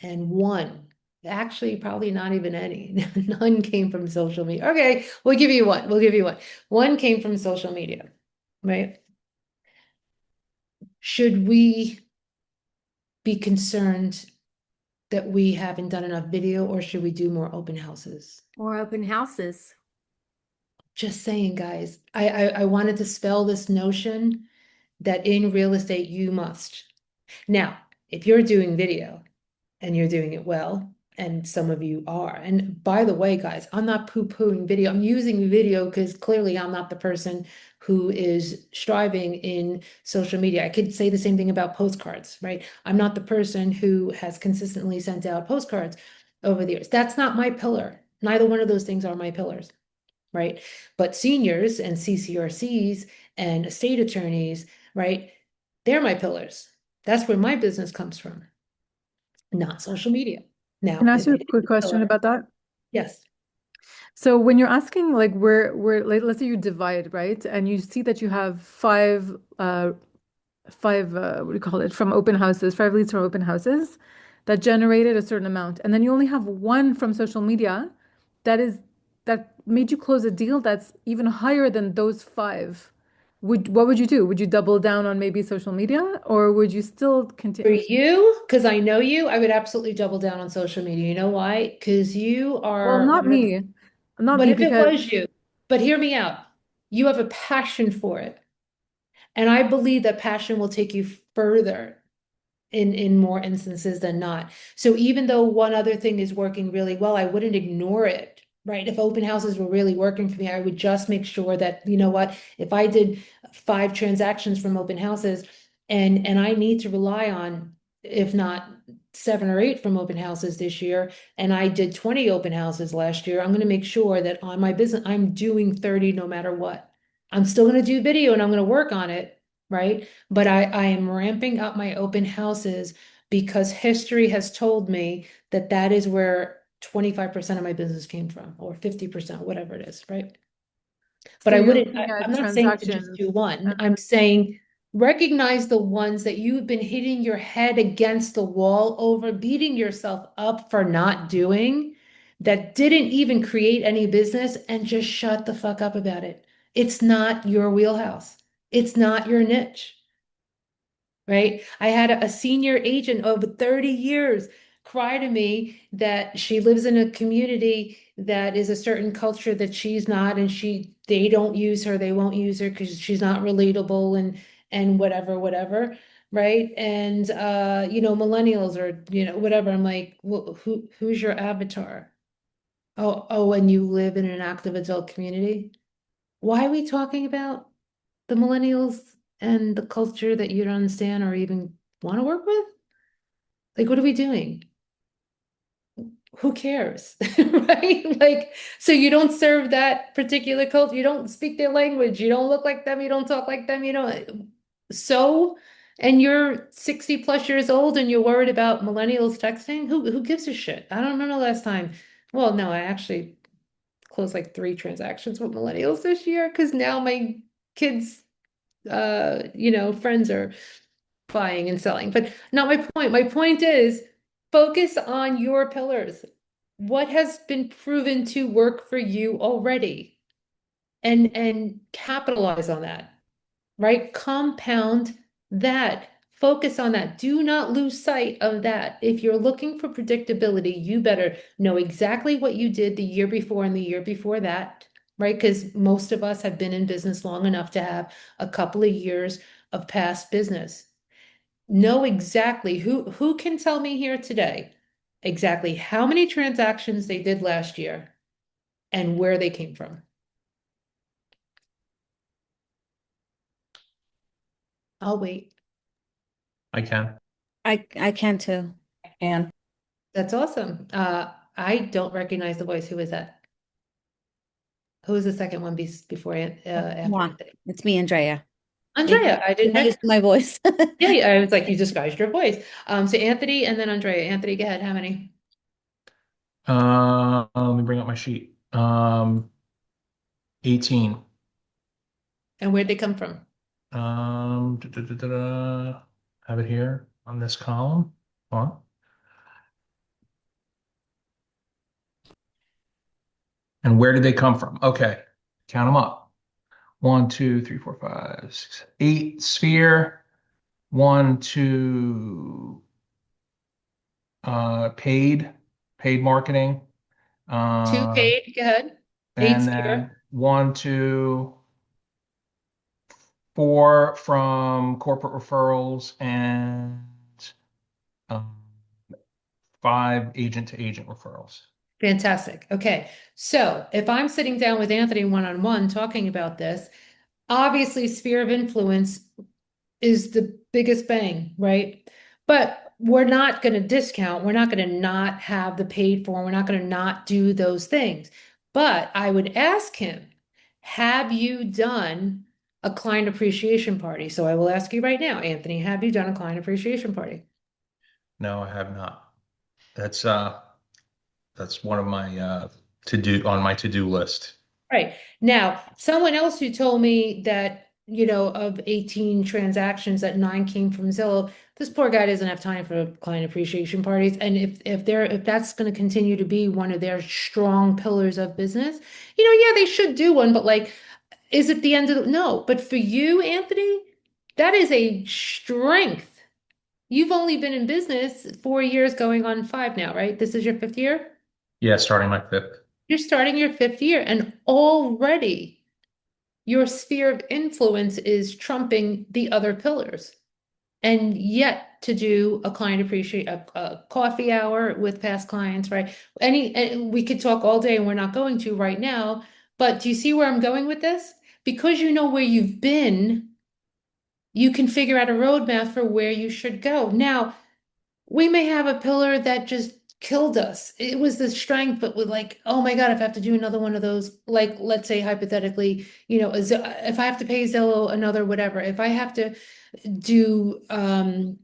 And 1, actually probably not even any, none came from social media. Okay, we'll give you 1. We'll give you 1. 1 came from social media, right? Should we be concerned that we haven't done enough video, or should we do more open houses? More open houses. Just saying, guys, I wanted to spell this notion that in real estate you must. Now, if you're doing video and you're doing it well, and some of you are, and by the way, guys, I'm not poo-pooing video. I'm using video because clearly I'm not the person who is striving in social media. I could say the same thing about postcards, right? I'm not the person who has consistently sent out postcards over the years. That's not my pillar. Neither one of those things are my pillars, right? But seniors and CCRCs and estate attorneys, right? They're my pillars. That's where my business comes from, not social media. Now, Can I ask if you a it is quick a question pillar, about that? yes. So when you're asking like where like, let's say you divide, right? And you see that you have five what do you call it, from open houses, 5 leads from open houses that generated a certain amount. And then you only have 1 from social media that made you close a deal that's even higher than those 5. What would you do? Would you double down on maybe social media, or would you still For continue? you, because I know you, I would absolutely double down on social media. You know why? Because you Well, are, not me. Not but me if it because was you, but hear me out. You have a passion for it. And I believe that passion will take you further in more instances than not. So even though one other thing is working really well, I wouldn't ignore it, right? If open houses were really working for me, I would just make sure that, you know what, if I did 5 transactions from open houses and I need to rely on, if not 7 or 8 from open houses this year, and I did 20 open houses last year, I'm going to make sure that on my business, I'm doing 30 no matter what. I'm still going to do video and I'm going to work on it, right? But I am ramping up my open houses because history has told me that that is where 25% of my business came from, or 50%, whatever it is, right? But so I you're wouldn't, looking I'm at not saying to just transactions. do one. I'm saying recognize the ones that you've been hitting your head against the wall over, beating yourself up for not doing, that didn't even create any business, and just shut the fuck up about it. It's not your wheelhouse. It's not your niche, right? I had a senior agent over 30 years cry to me that she lives in a community that is a certain culture that she's not, and they don't use her, they won't use her because she's not relatable and whatever, right? And millennials or whatever. I'm like, well, who's your avatar? Oh, and you live in an active adult community? Why are we talking about the millennials and the culture that you don't understand or even want to work with? Like, what are we doing? who cares, right? Like, so you don't serve that particular culture, you don't speak their language, you don't look like them, you don't talk like them, you don't. So, and you're 60 plus years old and you're worried about millennials texting? Who gives a shit? I don't remember the last time. Well, no, I actually closed like 3 transactions with millennials this year because now my kids, friends are buying and selling. But not my point. My point is focus on your pillars. What has been proven to work for you already? And capitalize on that, right? Compound that. Focus on that. Do not lose sight of that. If you're looking for predictability, you better know exactly what you did the year before and the year before that, right? Because most of us have been in business long enough to have a couple of years of past business. Know exactly who can tell me here today exactly how many transactions they did last year and where they came from. I'll wait. I can. I can too. And That's awesome. I don't recognize the voice. Who is that? Who was the second one before after Mwah. Anthony? It's me, Andrea. Andrea, I didn't Not used to my voice. yeah, I was like, you disguised your voice. So Anthony and then Andrea. Anthony, go ahead. How many? Let me bring up my sheet. 18. And where'd they come from? Have it here on this column. Hold on. And where did they come from? Okay, count them up. 1, 2, 3, 4, 5, 6, 8 Sphere. 1, 2, paid marketing. 2 paid, go ahead. 8 And Sphere. then 1, 2, 4 from corporate referrals and 5 agent to agent referrals. Fantastic. Okay. So if I'm sitting down with Anthony one-on-one talking about this, obviously sphere of influence is the biggest bang, right? But we're not going to discount. We're not going to not have the paid for. We're not going to not do those things. But I would ask him, have you done a client appreciation party? So I will ask you right now, Anthony, have you done a client appreciation party? No, I have not. That's one of my to-do list. Right. Now, someone else who told me that, of 18 transactions, that 9 came from Zillow. This poor guy doesn't have time for client appreciation parties. And if that's going to continue to be one of their strong pillars of business, yeah, they should do one, but like, is it the end of no, but for you, Anthony, that is a strength. You've only been in business 4 years, going on 5 now, right? This is your 5th year? Yeah, starting my 5th. You're starting your 5th year, and already your sphere of influence is trumping the other pillars. And yet to do a client a coffee hour with past clients, right? And we could talk all day and we're not going to right now, but do you see where I'm going with this? Because you know where you've been, you can figure out a roadmap for where you should go. Now, we may have a pillar that just killed us. It was the strength, but with like, oh my God, if I have to do another one of those, like, let's say hypothetically, if I have to pay Zillow another whatever, if I have to do Relo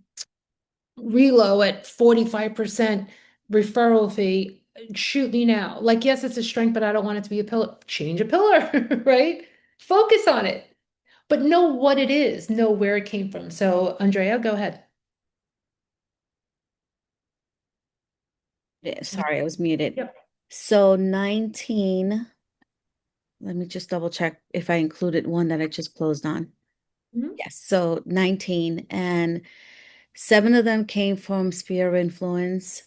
at 45% referral fee, shoot me now. Like, yes, it's a strength, but I don't want it to be a pillar. Change a pillar, right? Focus on it, but know what it is, know where it came from. So, Andrea, go ahead. Sorry, I was muted. Yep. So 19, let me just double check if I included one that I just closed on. Mhm. Yes, so 19, and 7 of them came from sphere of influence.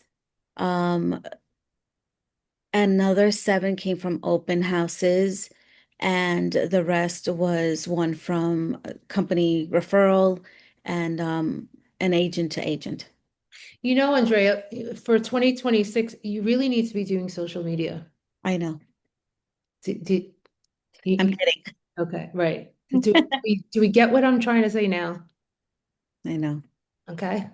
Another 7 came from open houses, and the rest was one from company referral and an agent to agent. Andrea, for 2026, you really need to be doing social media. I know. I'm kidding. Okay, right. Do we get what I'm trying to say now? I know. Okay.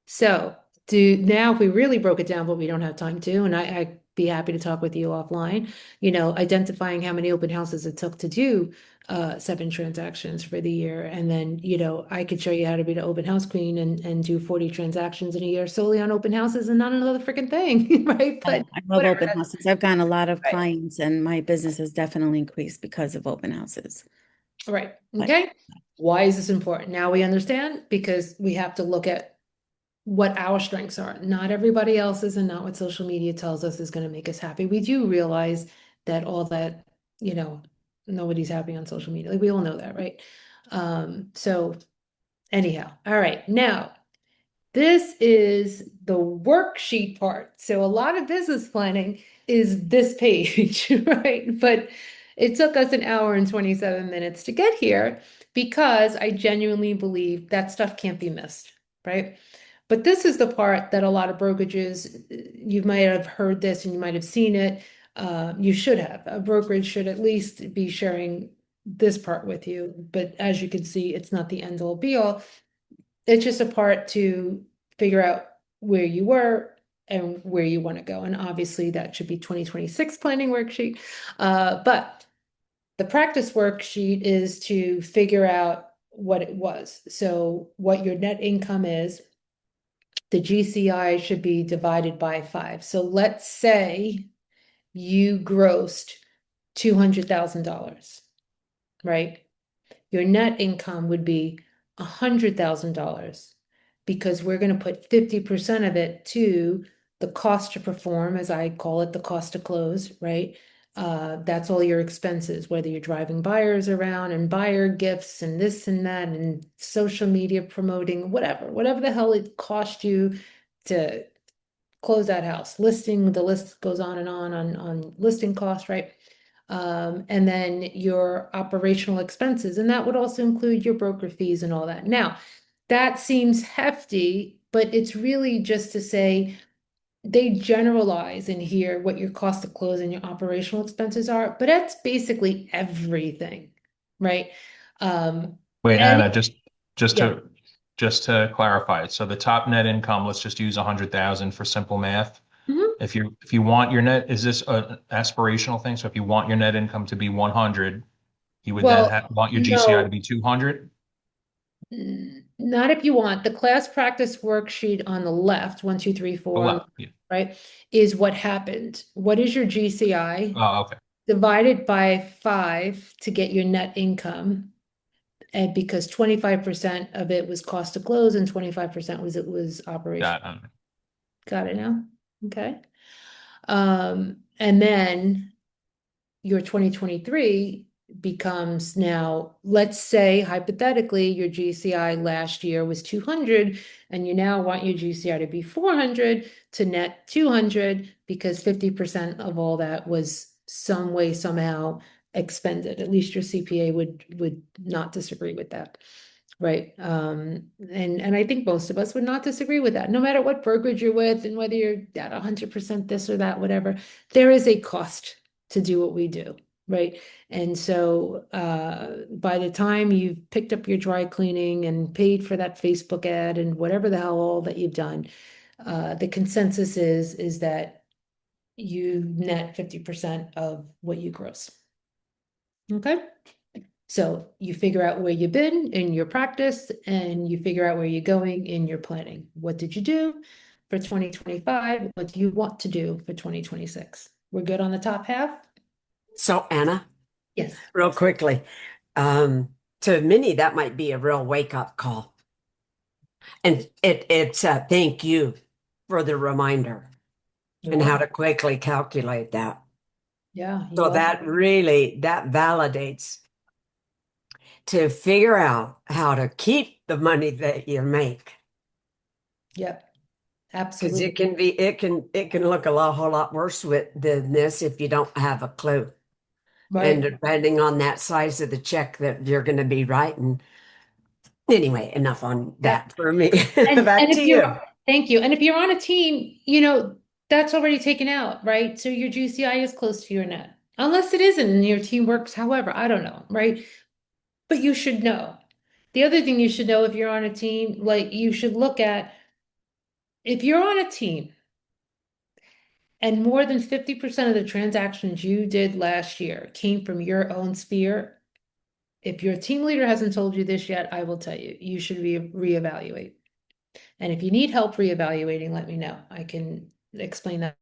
So do now if we really broke it down, but we don't have time to, and I'd be happy to talk with you offline, identifying how many open houses it took to do 7 transactions for the year. And then, I could show you how to be the open house queen and do 40 transactions in a year solely on open houses and not another freaking thing, right? But I love whatever, open that's houses. I've gotten a lot of right. clients and my business has definitely increased because of open houses. Right. But Okay. Why is this important? Now we understand because we have to look at what our strengths are. Not everybody else's and not what social media tells us is going to make us happy. We do realize that all that, nobody's happy on social media. Like, we all know that, right? So anyhow, all right. Now, this is the worksheet part. So a lot of business planning is this page, right? But it took us an hour and 27 minutes to get here because I genuinely believe that stuff can't be missed, right? But this is the part that a lot of brokerages, you might have heard this and you might have seen it. You should have. A brokerage should at least be sharing this part with you. But as you can see, it's not the end all be all. It's just a part to figure out where you were and where you want to go. And obviously that should be 2026 planning worksheet. But the practice worksheet is to figure out what it was. So what your net income is. The GCI should be divided by 5. So let's say you grossed $200,000, right? Your net income would be $100,000 because we're going to put 50% of it to the cost to perform, as I call it, the cost to close, right? That's all your expenses, whether you're driving buyers around and buyer gifts and this and that and social media promoting, whatever the hell it cost you to close that house. Listing, the list goes on and on listing costs, right? And then your operational expenses, and that would also include your broker fees and all that. Now, that seems hefty, but it's really just to say they generalize in here what your cost of close and your operational expenses are, but that's basically everything, right? Wait, And Anna, just yeah, to clarify. So the top net income, let's just use 100,000 for simple math. mhm. If you want your net, is this an aspirational thing? So if you want your net income to be 100, you would then Well, want your GCI to no, be 200? not if you want. The class practice worksheet on the left, 1, 2, 3, The 4, left. Yeah. right, is what happened. What is your GCI? Oh, okay. Divided by 5 to get your net income. And because 25% of it was cost to close and 25% was operation. Got it now? Okay. And then your 2023 becomes now, let's say hypothetically, your GCI last year was 200 and you now want your GCI to be 400 to net 200 because 50% of all that was some way, somehow expended. At least your CPA would not disagree with that. Right. And I think most of us would not disagree with that, no matter what brokerage you're with and whether you're at 100% this or that, whatever, there is a cost to do what we do. Right. And so by the time you've picked up your dry cleaning and paid for that Facebook ad and whatever the hell all that you've done, the consensus is that you net 50% of what you gross. Okay. So you figure out where you've been in your practice and you figure out where you're going in your planning. What did you do for 2025? What do you want to do for 2026? We're good on the top half? So Anna, Yes. real quickly, to many that might be a real wake up call, and it's a thank you for the reminder and how to quickly calculate that. Yeah. So that really that validates to figure out how to keep the money that you make. Yep. Because Absolutely. it can look whole lot worse than this if you don't have a clue. And Right. depending on that size of the check that you're going to be writing. Anyway, enough on that for me. Back And to if you. thank you. And if you're on a team, that's already taken out, right? So your GCI is close to your net, unless it isn't and your team works, however, I don't know, right? But you should know. The other thing you should know if you're on a team, like you should look at if you're on a team and more than 50% of the transactions you did last year came from your own sphere, if your team leader hasn't told you this yet, I will tell you, you should reevaluate. And if you need help reevaluating, let me know. I can explain that.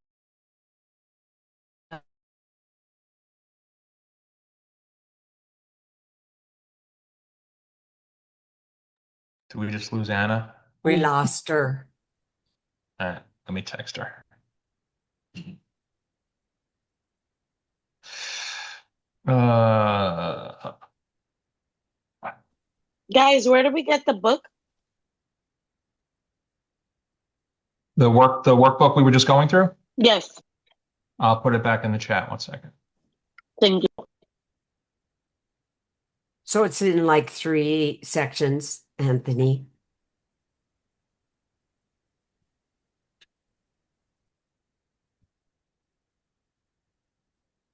Did we just lose Anna? We lost her. All right, let me text her. Uh, Guys, where do we get the book? the workbook we were just going through? Yes, I'll put it back in the chat, 1 second. thank you. So it's in like 3 sections, Anthony.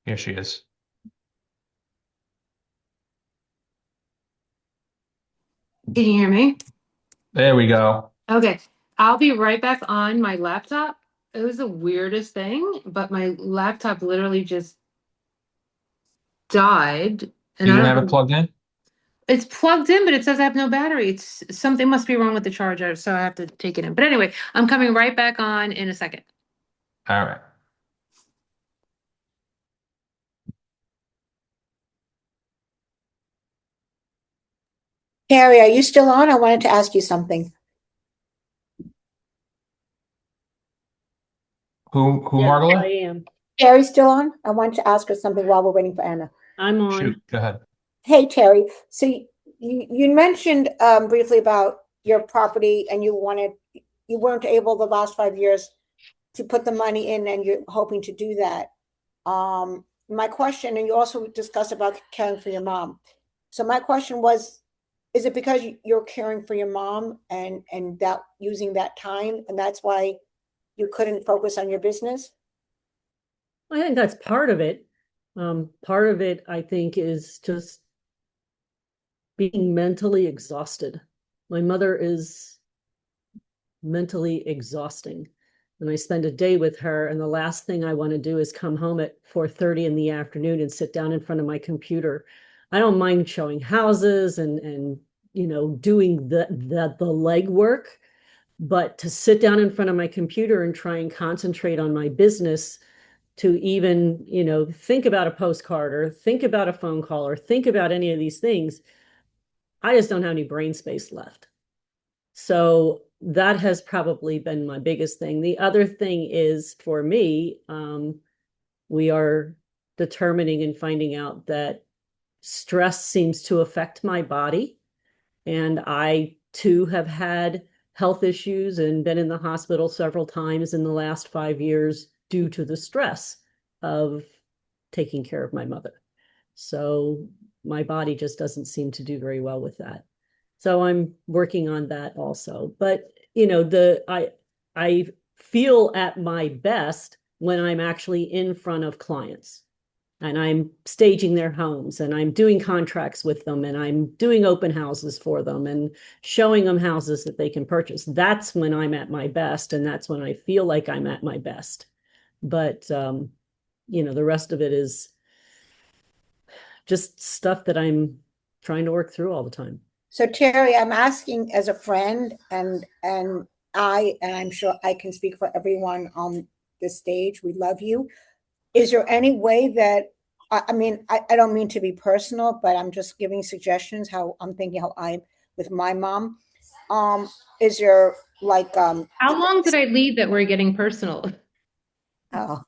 Here she is. Can you hear me? There we go. Okay, I'll be right back on my laptop. It was the weirdest thing, but my laptop literally just died. And You I didn't don't have it know. plugged in? It's plugged in, but it says I have no battery. It's something must be wrong with the charger, so I have to take it in. But anyway, I'm coming right back on in a second. All right. Carrie, are you still on? I wanted to ask you something. Who, Yeah, Margola? I am. Carrie's still on? I wanted to ask her something while we're waiting for Anna. I'm on. Shoot, go ahead. Hey, Terry. So you mentioned briefly about your property and you weren't able the last 5 years to put the money in and you're hoping to do that. My question, and you also discussed about caring for your mom. So my question was, is it because you're caring for your mom and that using that time and that's why you couldn't focus on your business? I think that's part of it. Part of it, I think, is just being mentally exhausted. My mother is mentally exhausting. And I spend a day with her, and the last thing I want to do is come home at 4:30 in the afternoon and sit down in front of my computer. I don't mind showing houses and doing the legwork, but to sit down in front of my computer and try and concentrate on my business, to even think about a postcard or think about a phone call or think about any of these things, I just don't have any brain space left. So that has probably been my biggest thing. The other thing is, for me, we are determining and finding out that stress seems to affect my body. And I too have had health issues and been in the hospital several times in the last 5 years due to the stress of taking care of my mother. So my body just doesn't seem to do very well with that. So I'm working on that also. But I feel at my best when I'm actually in front of clients and I'm staging their homes and I'm doing contracts with them and I'm doing open houses for them and showing them houses that they can purchase. That's when I'm at my best, and that's when I feel like I'm at my best. But the rest of it is just stuff that I'm trying to work through all the time. So Terry, I'm asking as a friend, and I'm sure I can speak for everyone on this stage. We love you. Is there any way that I mean, I don't mean to be personal, but I'm just giving suggestions how I'm thinking how I'm with my mom. Is there like How long did I leave that we're getting personal? oh,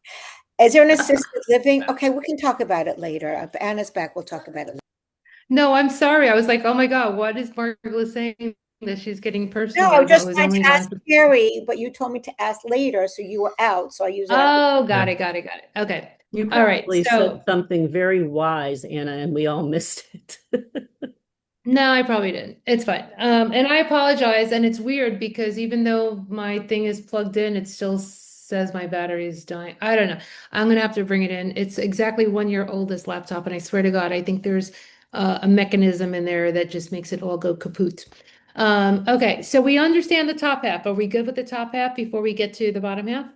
is there an assisted living? Okay, we can talk about it later. If Anna's back, we'll talk about it later. No, I'm sorry. I was like, oh my God, what is Margaret saying that she's getting personal? No, I I thought just it was wanted only to ask non- Carrie, but you told me to ask later, so you were out. So I use that. Oh, got it. Okay. You All right. probably So said something very wise, Anna, and we all missed it. no, I probably didn't. It's fine. And I apologize. And it's weird because even though my thing is plugged in, it still says my battery is dying. I don't know. I'm gonna have to bring it in. It's exactly 1 year old, this laptop, and I swear to God, I think there's a mechanism in there that just makes it all go kaput. Okay, so we understand the top half. Are we good with the top half before we get to the bottom half?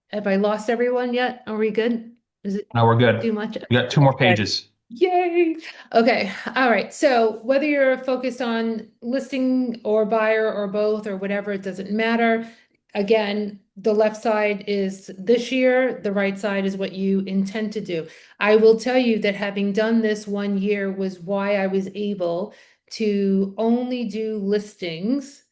Have I lost everyone yet? Are we good? Is it No, we're good. too much? We got 2 more pages. Yay. Okay. All right. So whether you're focused on listing or buyer or both or whatever, it doesn't matter. Again, the left side is this year, the right side is what you intend to do. I will tell you that having done this 1 year was why I was able to only do listings.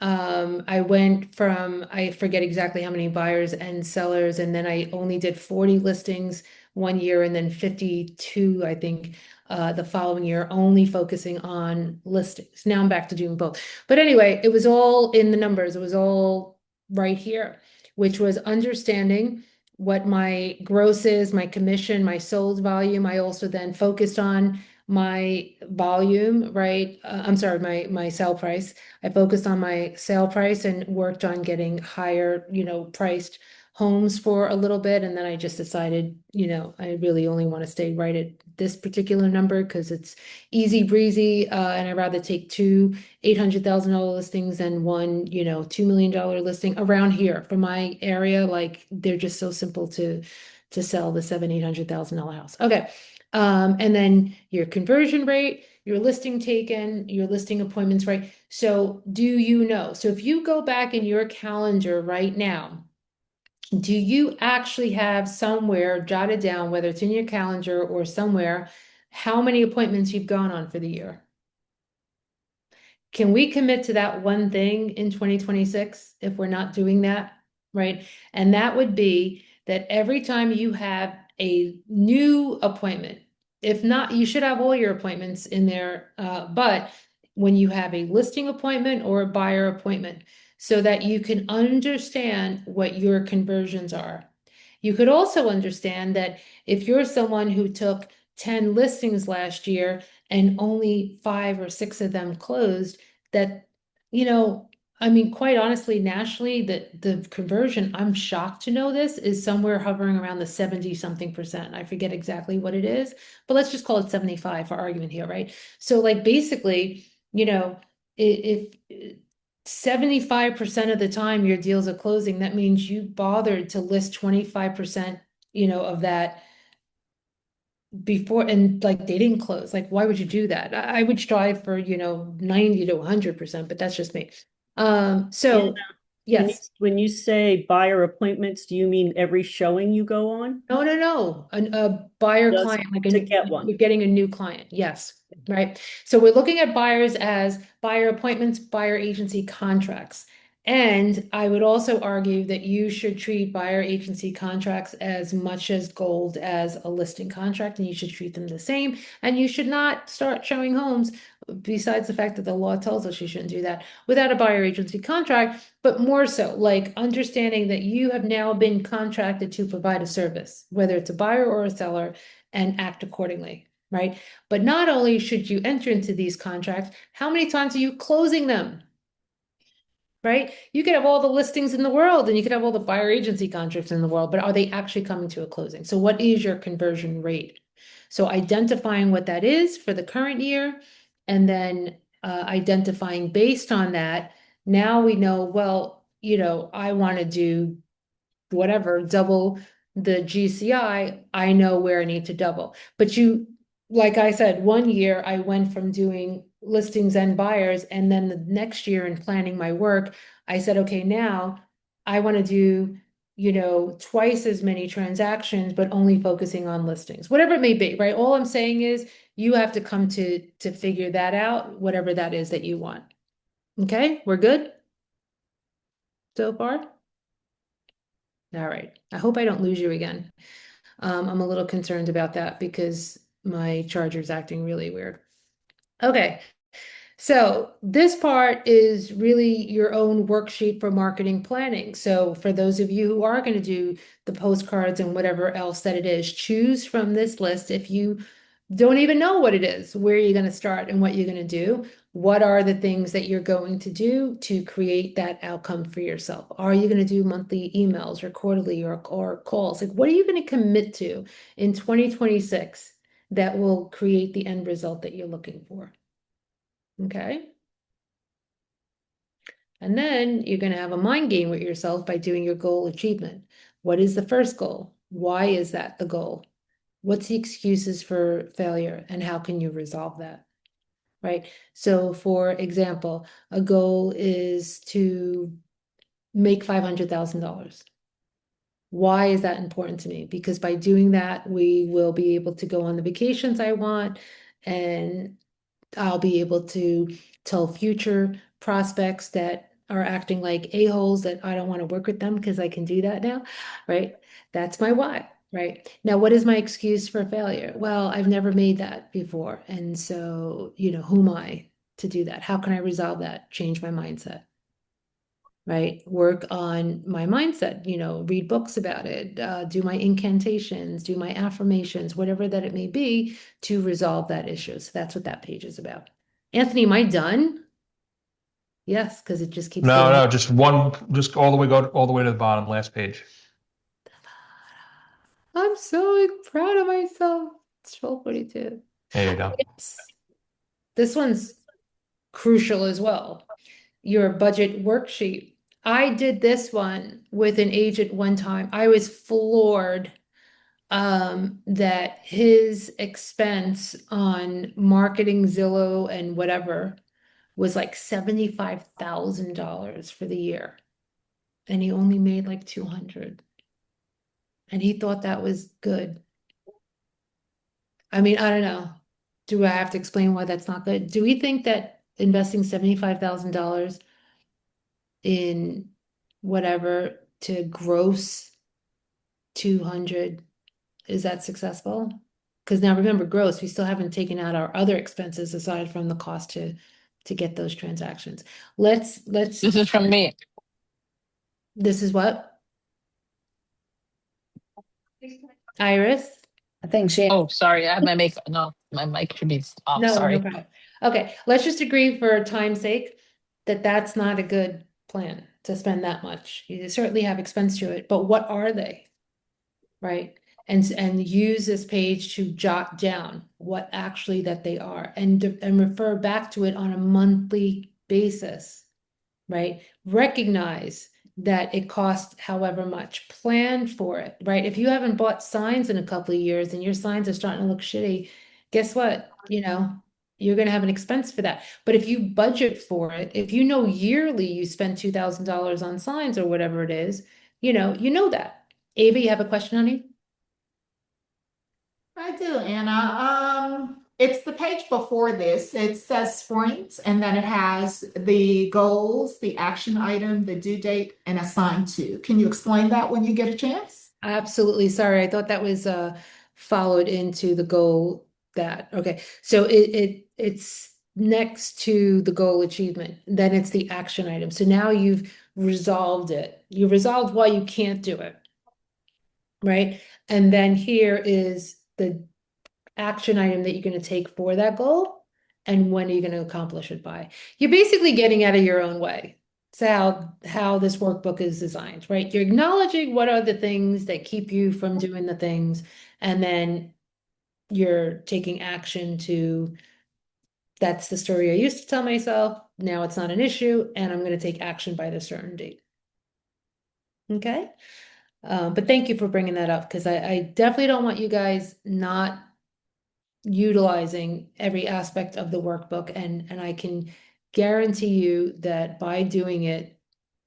I went from, I forget exactly how many buyers and sellers, and then I only did 40 listings 1 year and then 52, I think, the following year, only focusing on listings. Now I'm back to doing both. But anyway, it was all in the numbers. It was all right here, which was understanding what my gross is, my commission, my sold volume. I also then focused on my volume, right? I'm sorry, my sale price. I focused on my sale price and worked on getting higher, priced homes for a little bit. And then I just decided, I really only want to stay right at this particular number because it's easy breezy. And I'd rather take 2 $800,000 listings than one, $2 million listing around here for my area. Like they're just so simple to sell the $700,000-800,000 house. Okay. And then your conversion rate, your listing taken, your listing appointments, right? So do you know? So if you go back in your calendar right now, do you actually have somewhere jotted down, whether it's in your calendar or somewhere, how many appointments you've gone on for the year? Can we commit to that one thing in 2026 if we're not doing that, right? And that would be that every time you have a new appointment, if not, you should have all your appointments in there, but when you have a listing appointment or a buyer appointment, so that you can understand what your conversions are. You could also understand that if you're someone who took 10 listings last year and only 5 or 6 of them closed, that, I mean, quite honestly, nationally, the conversion, I'm shocked to know this, is somewhere hovering around the 70 something percent. I forget exactly what it is, but let's just call it 75 for argument here, right? So like basically, if 75% of the time your deals are closing, that means you bothered to list 25%, of that before, and like they didn't close. Like, why would you do that? I would strive for, 90 to 100%, but that's just me. So yes. When you say buyer appointments, do you mean every showing you go on? No. A buyer Just client, like to get one. you're getting a new client. Yes. Right. So we're looking at buyers as buyer appointments, buyer agency contracts. And I would also argue that you should treat buyer agency contracts as much as gold as a listing contract, and you should treat them the same. And you should not start showing homes, besides the fact that the law tells us you shouldn't do that, without a buyer agency contract, but more so like understanding that you have now been contracted to provide a service, whether it's a buyer or a seller, and act accordingly. Right. But not only should you enter into these contracts, how many times are you closing them? Right? You could have all the listings in the world and you could have all the buyer agency contracts in the world, but are they actually coming to a closing? So what is your conversion rate? So identifying what that is for the current year, and then identifying based on that, now we know, well, I want to do whatever, double the GCI, I know where I need to double. But like I said, 1 year I went from doing listings and buyers, and then the next year in planning my work, I said, okay, now I want to do, twice as many transactions, but only focusing on listings, whatever it may be, right? All I'm saying is you have to come to figure that out, whatever that is that you want. Okay, we're good so far? All right. I hope I don't lose you again. I'm a little concerned about that because my charger's acting really weird. Okay. So this part is really your own worksheet for marketing planning. So for those of you who are going to do the postcards and whatever else that it is, choose from this list. If you don't even know what it is, where you're going to start and what you're going to do, what are the things that you're going to do to create that outcome for yourself? Are you going to do monthly emails or quarterly or calls? Like, what are you going to commit to in 2026 that will create the end result that you're looking for? Okay. And then you're going to have a mind game with yourself by doing your goal achievement. What is the first goal? Why is that the goal? What's the excuses for failure and how can you resolve that? Right? So, for example, a goal is to make $500,000. Why is that important to me? Because by doing that, we will be able to go on the vacations I want, and I'll be able to tell future prospects that are acting like a-holes that I don't want to work with them because I can do that now, right? That's my why, right? Now, what is my excuse for failure? Well, I've never made that before. And so, who am I to do that? How can I resolve that? Change my mindset, right? Work on my mindset, read books about it, do my incantations, do my affirmations, whatever that it may be to resolve that issue. So that's what that page is about. Anthony, am I done? Yes, because it just keeps No, going. no, just all the way, go all the way to the bottom, last page. I'm so proud of myself. It's 12:42. There you go. Yes. This one's crucial as well. Your budget worksheet. I did this one with an agent one time. I was floored that his expense on marketing, Zillow and whatever was like $75,000 for the year. And he only made like 200. And he thought that was good. I mean, I don't know. Do I have to explain why that's not good? Do we think that investing $75,000 in whatever to gross 200, is that successful? Because now remember, gross, we still haven't taken out our other expenses aside from the cost to get those transactions. Let's This is from me. This is what? Iris? I think she. Oh, sorry. I have my mic. No, my mic should be off. No, Sorry. no problem. Okay, let's just agree for time's sake that that's not a good plan to spend that much. You certainly have expense to it, but what are they? Right? And use this page to jot down what actually that they are and refer back to it on a monthly basis, right? Recognize that it costs however much. Plan for it, right? If you haven't bought signs in a couple of years and your signs are starting to look shitty, guess what? You're going to have an expense for that. But if you budget for it, if you know yearly you spend $2,000 on signs or whatever it is, you know that. Ava, you have a question, honey? I do, Anna. It's the page before this. It says sprint, and then it has the goals, the action item, the due date, and assign to. Can you explain that when you get a chance? Absolutely. Sorry, I thought that was followed into the goal okay. So it's next to the goal achievement, then it's the action item. So now you've resolved it. You resolved why you can't do it. Right? And then here is the action item that you're going to take for that goal and when are you going to accomplish it by. You're basically getting out of your own way. It's how this workbook is designed, right? You're acknowledging what are the things that keep you from doing the things, and then you're taking action to, that's the story I used to tell myself, now it's not an issue, and I'm going to take action by this certain date. Okay? But thank you for bringing that up, because I definitely don't want you guys not utilizing every aspect of the workbook, and I can guarantee you that by doing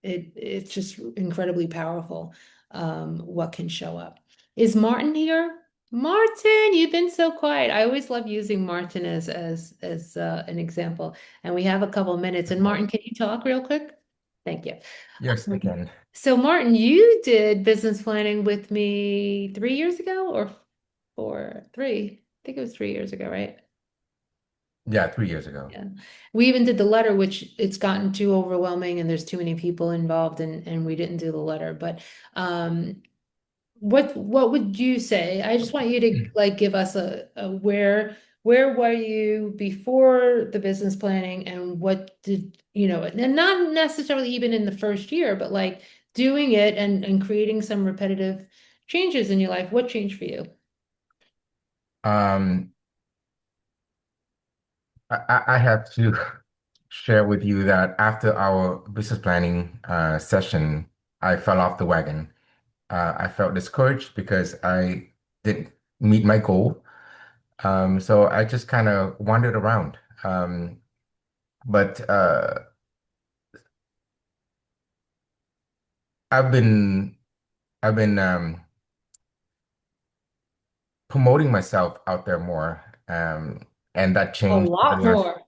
it's just incredibly powerful what can show up. Is Martin here? Martin, you've been so quiet. I always love using Martin as an example, and we have a couple minutes. And Martin, can you talk real quick? Thank you. Yes, I can. So Martin, you did business planning with me 3 years ago or 3? I think it was 3 years ago, right? Yeah, 3 years ago. Yeah. We even did the letter, which it's gotten too overwhelming and there's too many people involved and we didn't do the letter. But what would you say? I just want you to like give us a where were you before the business planning, and what did and not necessarily even in the first year, but like doing it and creating some repetitive changes in your life. What changed for you? I have to share with you that after our business planning session, I fell off the wagon. I felt discouraged because I didn't meet my goal. So I just kind of wandered around. But I've been I've been promoting myself out there more, and that A changed for the lot last more.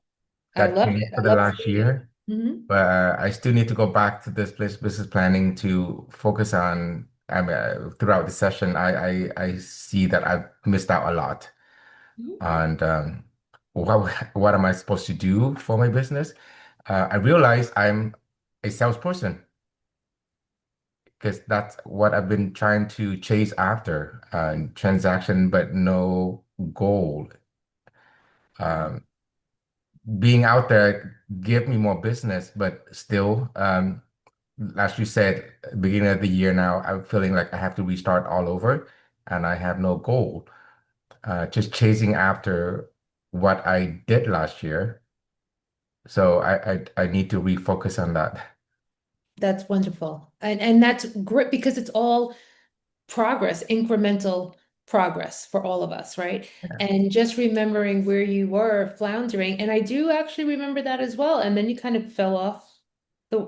I love it. I love seeing it. year. Mhm. But I still need to go back to this business planning to focus on. I mean, throughout the session, I see that I've missed out a lot. And what am I supposed to do for my business? I realize I'm a salesperson because that's what I've been trying to chase after, transaction, but no goal. Um, Being out there give me more business, but still, as you said, beginning of the year now, I'm feeling like I have to restart all over, and I have no goal. Just chasing after what I did last year. So I need to refocus on that. That's wonderful. And that's great because it's all progress, incremental progress for all of us, right? And just remembering where you were floundering. And I do actually remember that as well. And then you kind of fell off.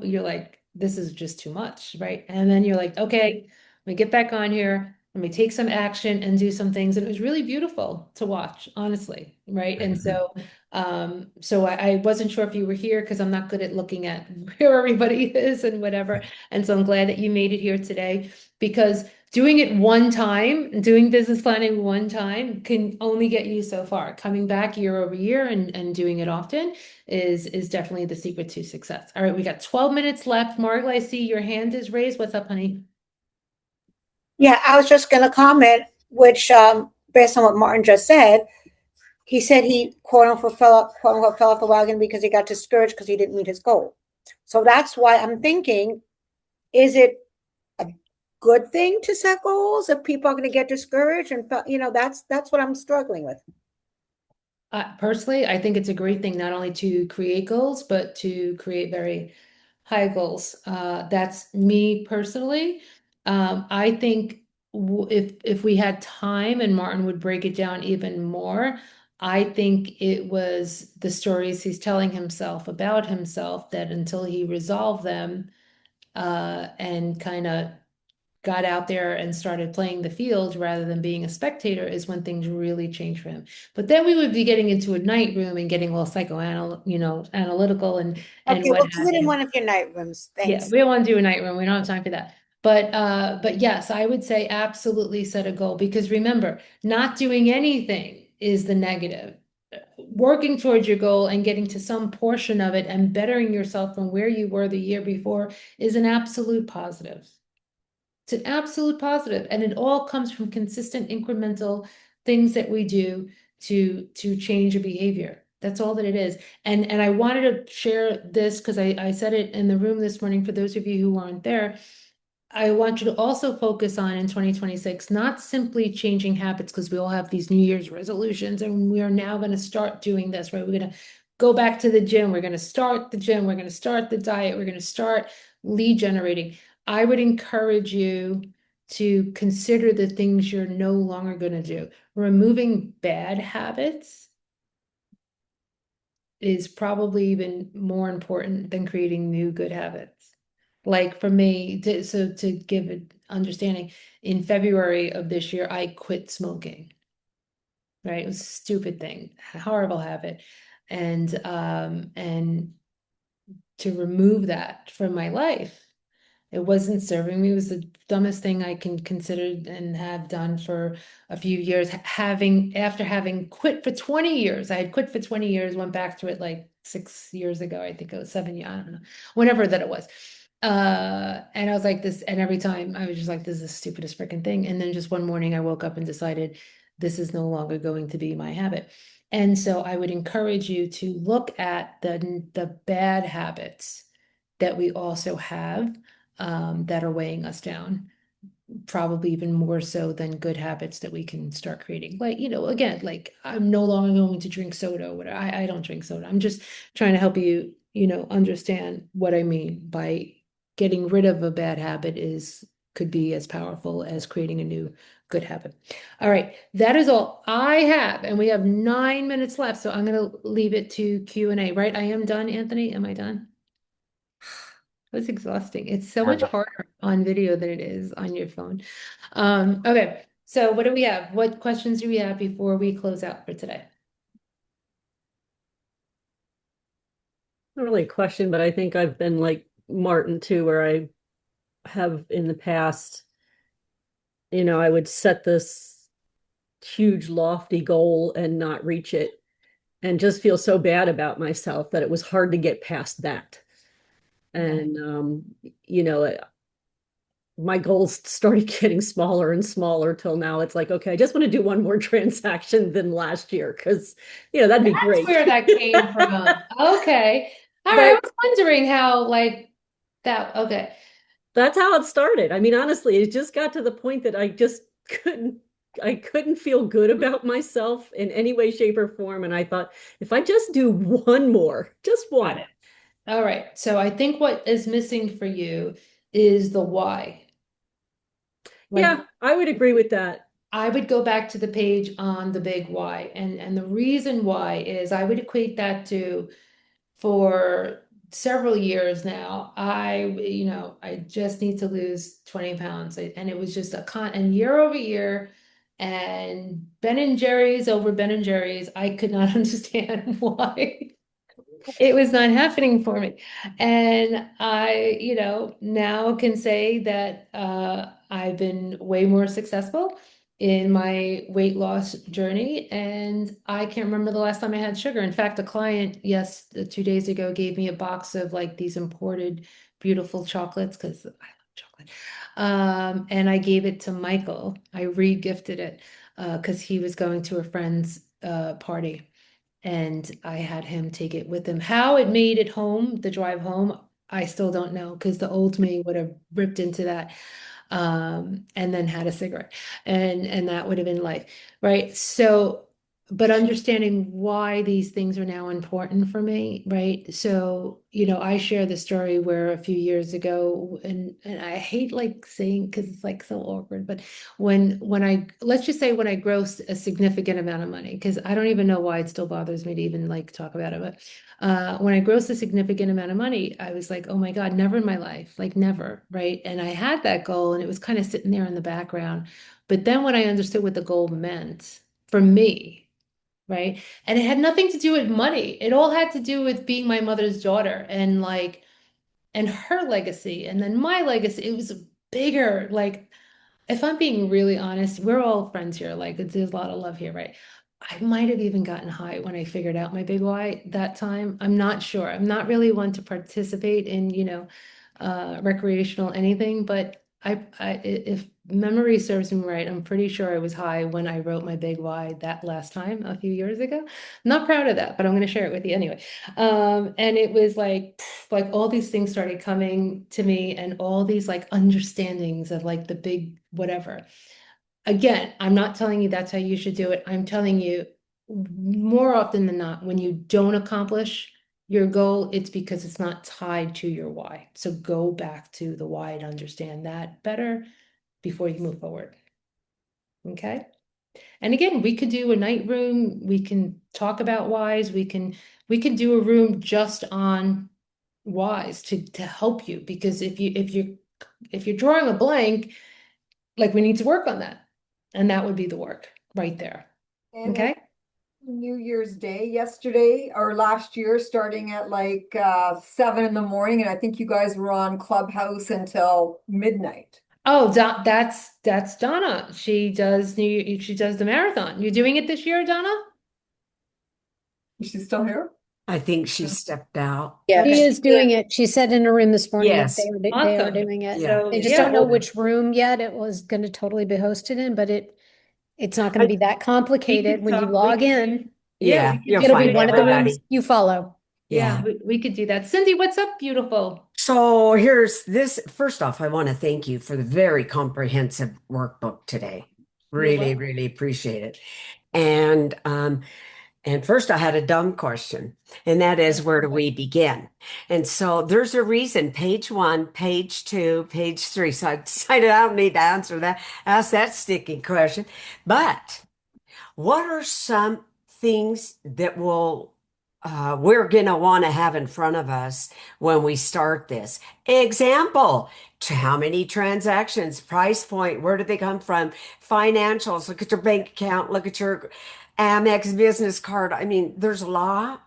You're like, this is just too much, right? And then you're like, okay, let me get back on here. Let me take some action and do some things. And it was really beautiful to watch, honestly, right? And so I wasn't sure if you were here because I'm not good at looking at where everybody is and whatever. And so I'm glad that you made it here today because doing it one time, doing business planning one time can only get you so far. Coming back year over year and doing it often is definitely the secret to success. All right, we got 12 minutes left. Margaret, I see your hand is raised. What's up, honey? Yeah, I was just going to comment, which based on what Martin just said, he said he quote unquote fell off the wagon because he got discouraged because he didn't meet his goal. So that's why I'm thinking, is it a good thing to set goals if people are going to get discouraged? And that's what I'm struggling with. Personally, I think it's a great thing not only to create goals, but to create very high goals. That's me personally. I think if we had time and Martin would break it down even more, I think it was the stories he's telling himself about himself that until he resolved them, and kind of got out there and started playing the field rather than being a spectator is when things really changed for him. But then we would be getting into a night room and getting all analytical and Okay, what we'll do have it in you. one of your night rooms. Yeah, Thanks. we don't want to do a night room. We don't have time for that. But yes, I would say absolutely set a goal because remember, not doing anything is the negative. Working towards your goal and getting to some portion of it and bettering yourself from where you were the year before is an absolute positive. It's an absolute positive, and it all comes from consistent incremental things that we do to change a behavior. That's all that it is. And I wanted to share this because I said it in the room this morning for those of you who weren't there. I want you to also focus on in 2026, not simply changing habits, because we all have these New Year's resolutions, and we are now going to start doing this, right? We're going to go back to the gym. We're going to start the gym. We're going to start the diet. We're going to start lead generating. I would encourage you to consider the things you're no longer going to do. Removing bad habits is probably even more important than creating new good habits. Like for me, to give an understanding, in February of this year, I quit smoking. Right? It was a stupid thing, horrible habit. And to remove that from my life, it wasn't serving me. It was the dumbest thing I can consider and have done for a few years. After having quit for 20 years, I had quit for 20 years, went back to it like 6 years ago. I think it was 7 years, I don't know, whenever that it was. And I was like this, and every time I was just like, this is the stupidest freaking thing. And then just one morning I woke up and decided this is no longer going to be my habit. And so I would encourage you to look at the bad habits that we also have, that are weighing us down, probably even more so than good habits that we can start creating. Like, again, like I'm no longer going to drink soda or whatever. I don't drink soda. I'm just trying to help you, understand what I mean by getting rid of a bad habit could be as powerful as creating a new good habit. All right, that is all I have, and we have 9 minutes left, so I'm going to leave it to Q&A, right? I am done, Anthony. Am I done? That's exhausting. It's so much harder on video than it is on your phone. Okay, so what do we have? What questions do we have before we close out for today? Not really a question, but I think I've been like Martin too, where I have in the past, I would set this huge lofty goal and not reach it and just feel so bad about myself that it was hard to get past that. And, my goals started getting smaller and smaller till now it's like, okay, I just want to do one more transaction than last year because, that'd be great. That's where that came from. Okay. All right. I was wondering how like that. Okay. That's how it started. I mean, honestly, it just got to the point that I just couldn't feel good about myself in any way, shape, or form. And I thought, if I just do one more, just one. All right. So I think what is missing for you is the why. Yeah, I would agree with that. I would go back to the page on the big why. And the reason why is I would equate that to for several years now, I just need to lose 20 pounds. And it was just and year over year, and Ben and Jerry's over Ben and Jerry's, I could not understand why it was not happening for me. And I, now can say that I've been way more successful in my weight loss journey. And I can't remember the last time I had sugar. In fact, a client, 2 days ago, gave me a box of like these imported beautiful chocolates because I love chocolate. And I gave it to Michael. I re-gifted it because he was going to a friend's party. And I had him take it with him. How it made it home, the drive home, I still don't know because the old me would have ripped into that and then had a cigarette. And that would have been life, right? So, but understanding why these things are now important for me, right? So, I share the story where a few years ago, and I hate like saying because it's like so awkward, but when let's just say when I grossed a significant amount of money, because I don't even know why it still bothers me to even like talk about it, but when I grossed a significant amount of money, I was like, oh my God, never in my life, like never, right? And I had that goal and it was kind of sitting there in the background. But then when I understood what the goal meant for me, right? And it had nothing to do with money. It all had to do with being my mother's daughter and her legacy and then my legacy. It was bigger. Like, if I'm being really honest, we're all friends here. Like, there's a lot of love here, right? I might have even gotten high when I figured out my big why that time. I'm not sure. I'm not really one to participate in, recreational anything, but if memory serves me right, I'm pretty sure I was high when I wrote my big why that last time a few years ago. Not proud of that, but I'm going to share it with you anyway. And it was like all these things started coming to me and all these like understandings of like the big whatever. Again, I'm not telling you that's how you should do it. I'm telling you more often than not, when you don't accomplish your goal, it's because it's not tied to your why. So go back to the why to understand that better before you move forward. Okay. And again, we could do a night room. We can talk about whys. We can do a room just on whys to help you, because if you're drawing a blank, like we need to work on that. And that would be the work right there. And Okay. New Year's Day yesterday or last year, starting at like 7 in the morning, and I think you guys were on Clubhouse until midnight. Oh, that's Donna. She does the marathon. You're doing it this year, Donna? Is she still here? I think she stepped out. She is doing it. She said in a room this morning that Yes. they are Awesome. doing it. Yeah. They just Yeah, don't know well- which room yet it was going to totally be hosted in, but it's not going to be that complicated when you log in. Yeah, we could you'll do It'll be find one of the everybody. rooms you follow. Yeah, we could do that. Cindy, what's up, beautiful? So here's this. First off, I want to thank you for the very comprehensive workbook today. Really, welcome. really appreciate it. And And first, I had a dumb question, and that is, where do we begin? And so there's a reason, page 1, page 2, page 3. So I decided I don't need to ask that sticky question. But what are some things that we're going to want to have in front of us when we start this? Example, how many transactions, price point, where do they come from? Financials, look at your bank account, look at your Amex business card. I mean, there's a lot.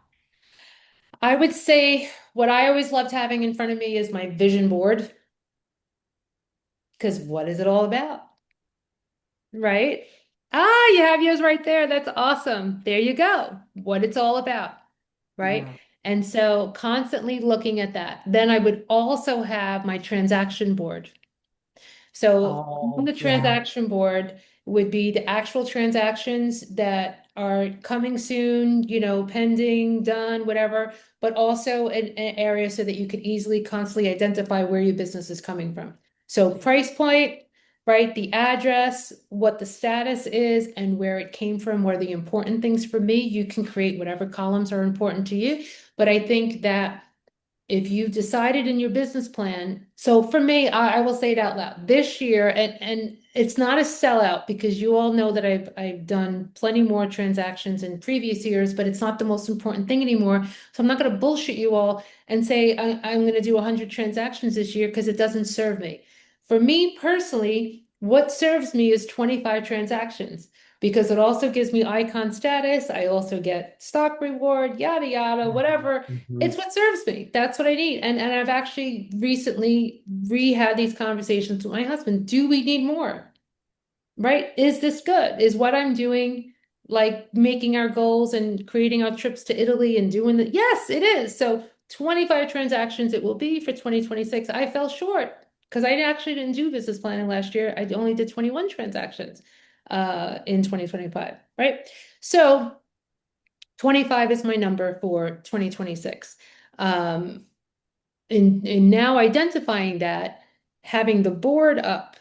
I would say what I always loved having in front of me is my vision board. Because what is it all about? Right? Ah, you have yours right there. That's awesome. There you go. What it's all about. Right? Yeah. And so constantly looking at that. Then I would also have my transaction board. So on the yeah. transaction board would be the actual transactions that are coming soon, pending, done, whatever, but also an area so that you could easily constantly identify where your business is coming from. So price point, right? The address, what the status is, and where it came from, where the important things for me. You can create whatever columns are important to you. But I think that if you decided in your business plan, so for me, I will say it out loud this year, and it's not a sellout because you all know that I've done plenty more transactions in previous years, but it's not the most important thing anymore. So I'm not going to bullshit you all and say I'm going to do 100 transactions this year because it doesn't serve me. For me personally, what serves me is 25 transactions because it also gives me icon status. I also get stock reward, yada, yada, whatever. It's what serves me. That's what I need. And I've actually recently had these conversations with my husband. Do we need more? Right? Is this good? Is what I'm doing like making our goals and creating our trips to Italy and doing that? Yes, it is. So 25 transactions it will be for 2026. I fell short because I actually didn't do business planning last year. I only did 21 transactions in 2025, right? So 25 is my number for 2026. And now identifying that, having the board up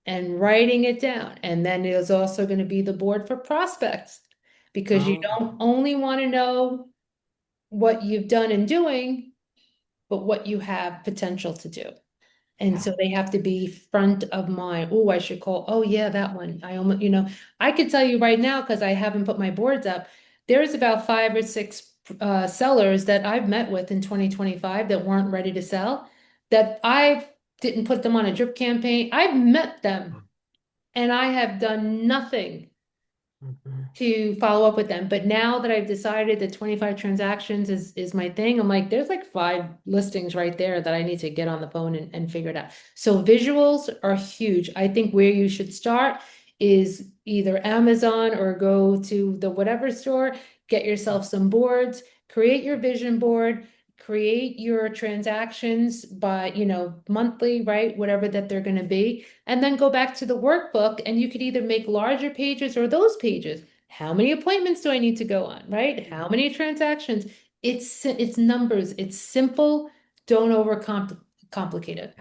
and writing it down. And then there's also going to be the board for prospects because you don't only want to know what you've done and doing, but what you have potential to do. And so they have to be front of mind. Oh, I should call. Oh, yeah, that one. I almost, I could tell you right now because I haven't put my boards up. There's about 5 or 6 sellers that I've met with in 2025 that weren't ready to sell, that I didn't put them on a drip campaign. I've met them and I have done nothing to follow up with them. But now that I've decided that 25 transactions is my thing, I'm like, there's like 5 listings right there that I need to get on the phone and figure it out. So visuals are huge. I think where you should start is either Amazon or go to the whatever store, get yourself some boards, create your vision board, create your transactions by, monthly, right? Whatever that they're going to be. And then go back to the workbook and you could either make larger pages or those pages. How many appointments do I need to go on, right? How many transactions? It's numbers. It's simple. Don't overcomplicate it.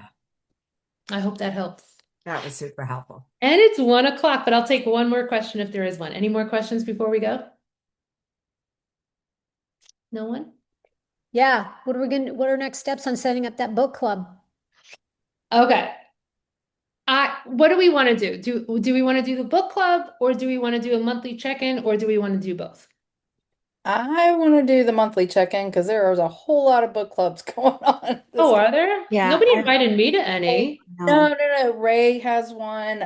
I hope that helps. That was super helpful. And it's 1 o'clock, but I'll take one more question if there is one. Any more questions before we go? No one? Yeah, what are our next steps on setting up that book club? Okay. What do we want to do? Do we want to do the book club or do we want to do a monthly check-in or do we want to do both? I want to do the monthly check-in because there is a whole lot of book clubs going on. Oh, are there? Yeah, Nobody I- invited me to any. No. Ray has one.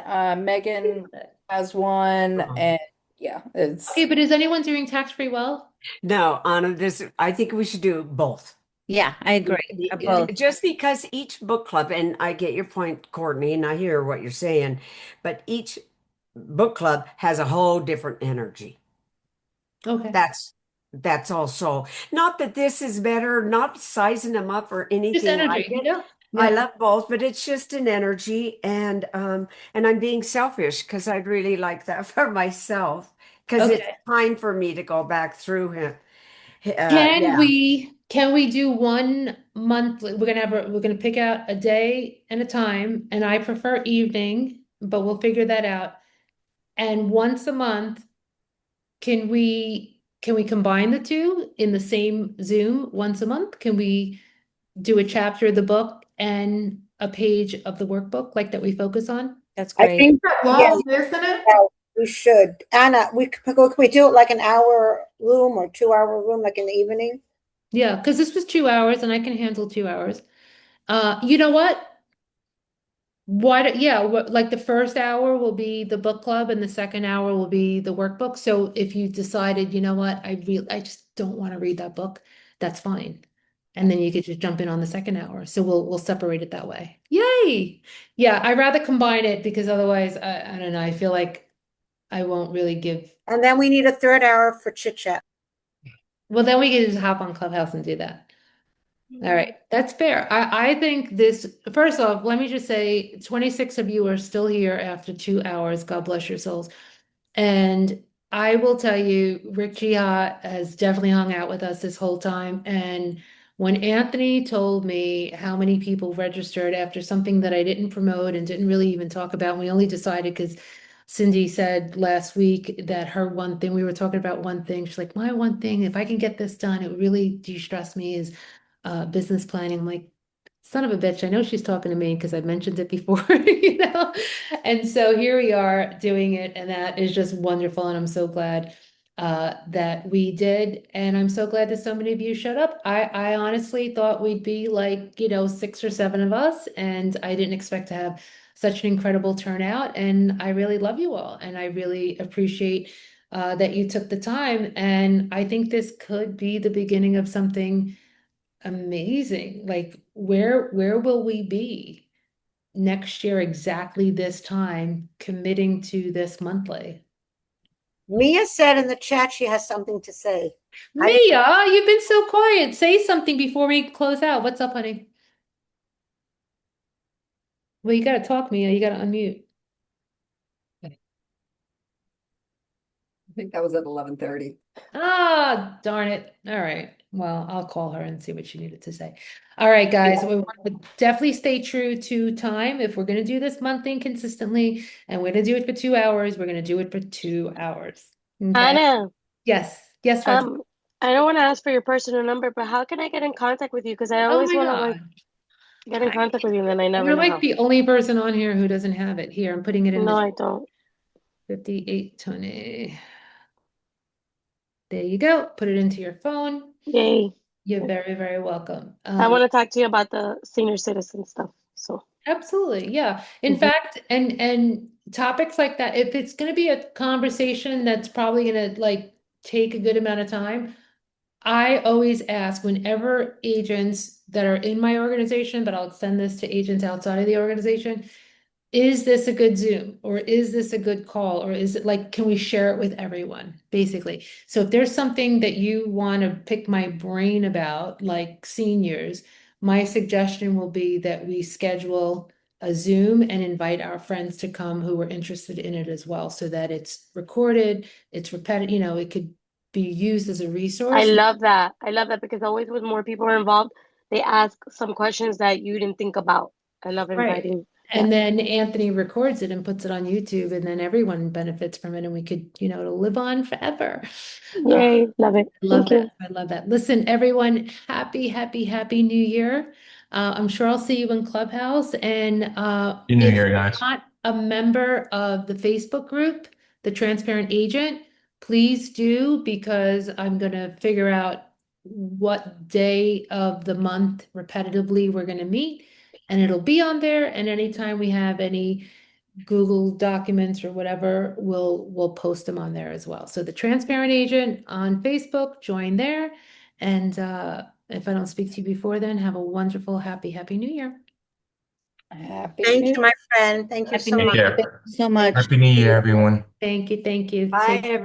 Megan has one, and yeah, it's Okay, but is anyone doing tax-free wealth? No, Anna, I think we should do both. Yeah, I agree. Both. Just because each book club, and I get your point, Courtney, and I hear what you're saying, but each book club has a whole different energy. Okay. That's also not that this is better, not sizing them up or anything Just like energy. it. Yeah. I love both, but it's just an energy, and I'm being selfish because I'd really like that for myself because it's Okay. time for me to go back through him. Can we do one monthly? We're gonna pick out a day and a time, and I prefer evening, but we'll figure that out. And once a month, can can we combine the two in the same Zoom once a month? Can we do a chapter of the book and a page of the workbook like that we focus on? That's I great. think, yeah, Long, isn't it? yeah, we should. Anna, can we do it like an hour room or 2 hour room, like in the evening? Yeah, because this was 2 hours and I can handle 2 hours. You know what? Like the first hour will be the book club and the second hour will be the workbook. So if you decided, you know what, I just don't want to read that book, that's fine. And then you could just jump in on the second hour. So we'll separate it that way. Yay! Yeah, I'd rather combine it because otherwise, I don't know, I feel like I won't really give. And then we need a third hour for chit chat. Well, then we can just hop on Clubhouse and do that. All right, that's fair. I think this, first off, let me just say 26 of you are still here after 2 hours. God bless your souls. And I will tell you, Rick Jihad has definitely hung out with us this whole time. And when Anthony told me how many people registered after something that I didn't promote and didn't really even talk about, we only decided because Cindy said last week that her one thing, we were talking about one thing. She's like, my one thing, if I can get this done, it would really de-stress me is business planning. I'm like, son of a bitch, I know she's talking to me because I've mentioned it before, you know? And so here we are doing it, and that is just wonderful. And I'm so glad that we did. And I'm so glad that so many of you showed up. I honestly thought we'd be like, 6 or 7 of us, and I didn't expect to have such an incredible turnout. And I really love you all, and I really appreciate that you took the time. And I think this could be the beginning of something amazing. Like where will we be next year exactly this time committing to this monthly? Mia said in the chat she has something to say. Mia, you've been so quiet. Say something before we close out. What's up, honey? Well, you gotta talk, Mia. You gotta unmute. I think that was at 11:30. Ah, darn it. All right. Well, I'll call her and see what she needed to say. All right, guys, we want to definitely stay true to time. If we're going to do this month thing consistently and we're going to do it for 2 hours, we're going to do it for 2 hours. Okay? Anna, Yes. Yes, Francis. I don't want to ask for your personal number, but how can I get in contact with you? Because I Oh always my want to like God. get in contact with you, and then I never You're know like how. the only person on here who doesn't have it. Here, I'm putting it in No, the I don't. 5820. There you go. Put it into your phone. Yay. You're very, very welcome. I want to talk to you about the senior citizen stuff. So Absolutely, yeah. In fact, and topics like that, if it's going to be a conversation that's probably going to like take a good amount of time, I always ask whenever agents that are in my organization, but I'll send this to agents outside of the organization, is this a good Zoom or is this a good call or is it like, can we share it with everyone, basically? So if there's something that you want to pick my brain about, like seniors, my suggestion will be that we schedule a Zoom and invite our friends to come who are interested in it as well, so that it's recorded, it's repetitive, it could be used as a I resource. love that. I love that because always when more people are involved, they ask some questions that you didn't think about. I love inviting. And then Anthony records it and puts it on YouTube, and then everyone benefits from it, and we could, it'll live on forever. Yay, love it. Love Thank you. that. I love that. Listen, everyone, happy, happy, happy New Year. I'm sure I'll see you in Clubhouse. And Happy New if Year, you're guys. not a member of the Facebook group, The Transparent Agent, please do, because I'm going to figure out what day of the month repetitively we're going to meet. And it'll be on there. And anytime we have any Google documents or whatever, we'll post them on there as well. So The Transparent Agent on Facebook, join there. And if I don't speak to you before then, have a wonderful, happy, happy New Year. Thank you, my friend. Thank you Happy so New much. Year. Thank you so much. Happy New Year, everyone. Thank you. Thank you. Bye, Take- everyone.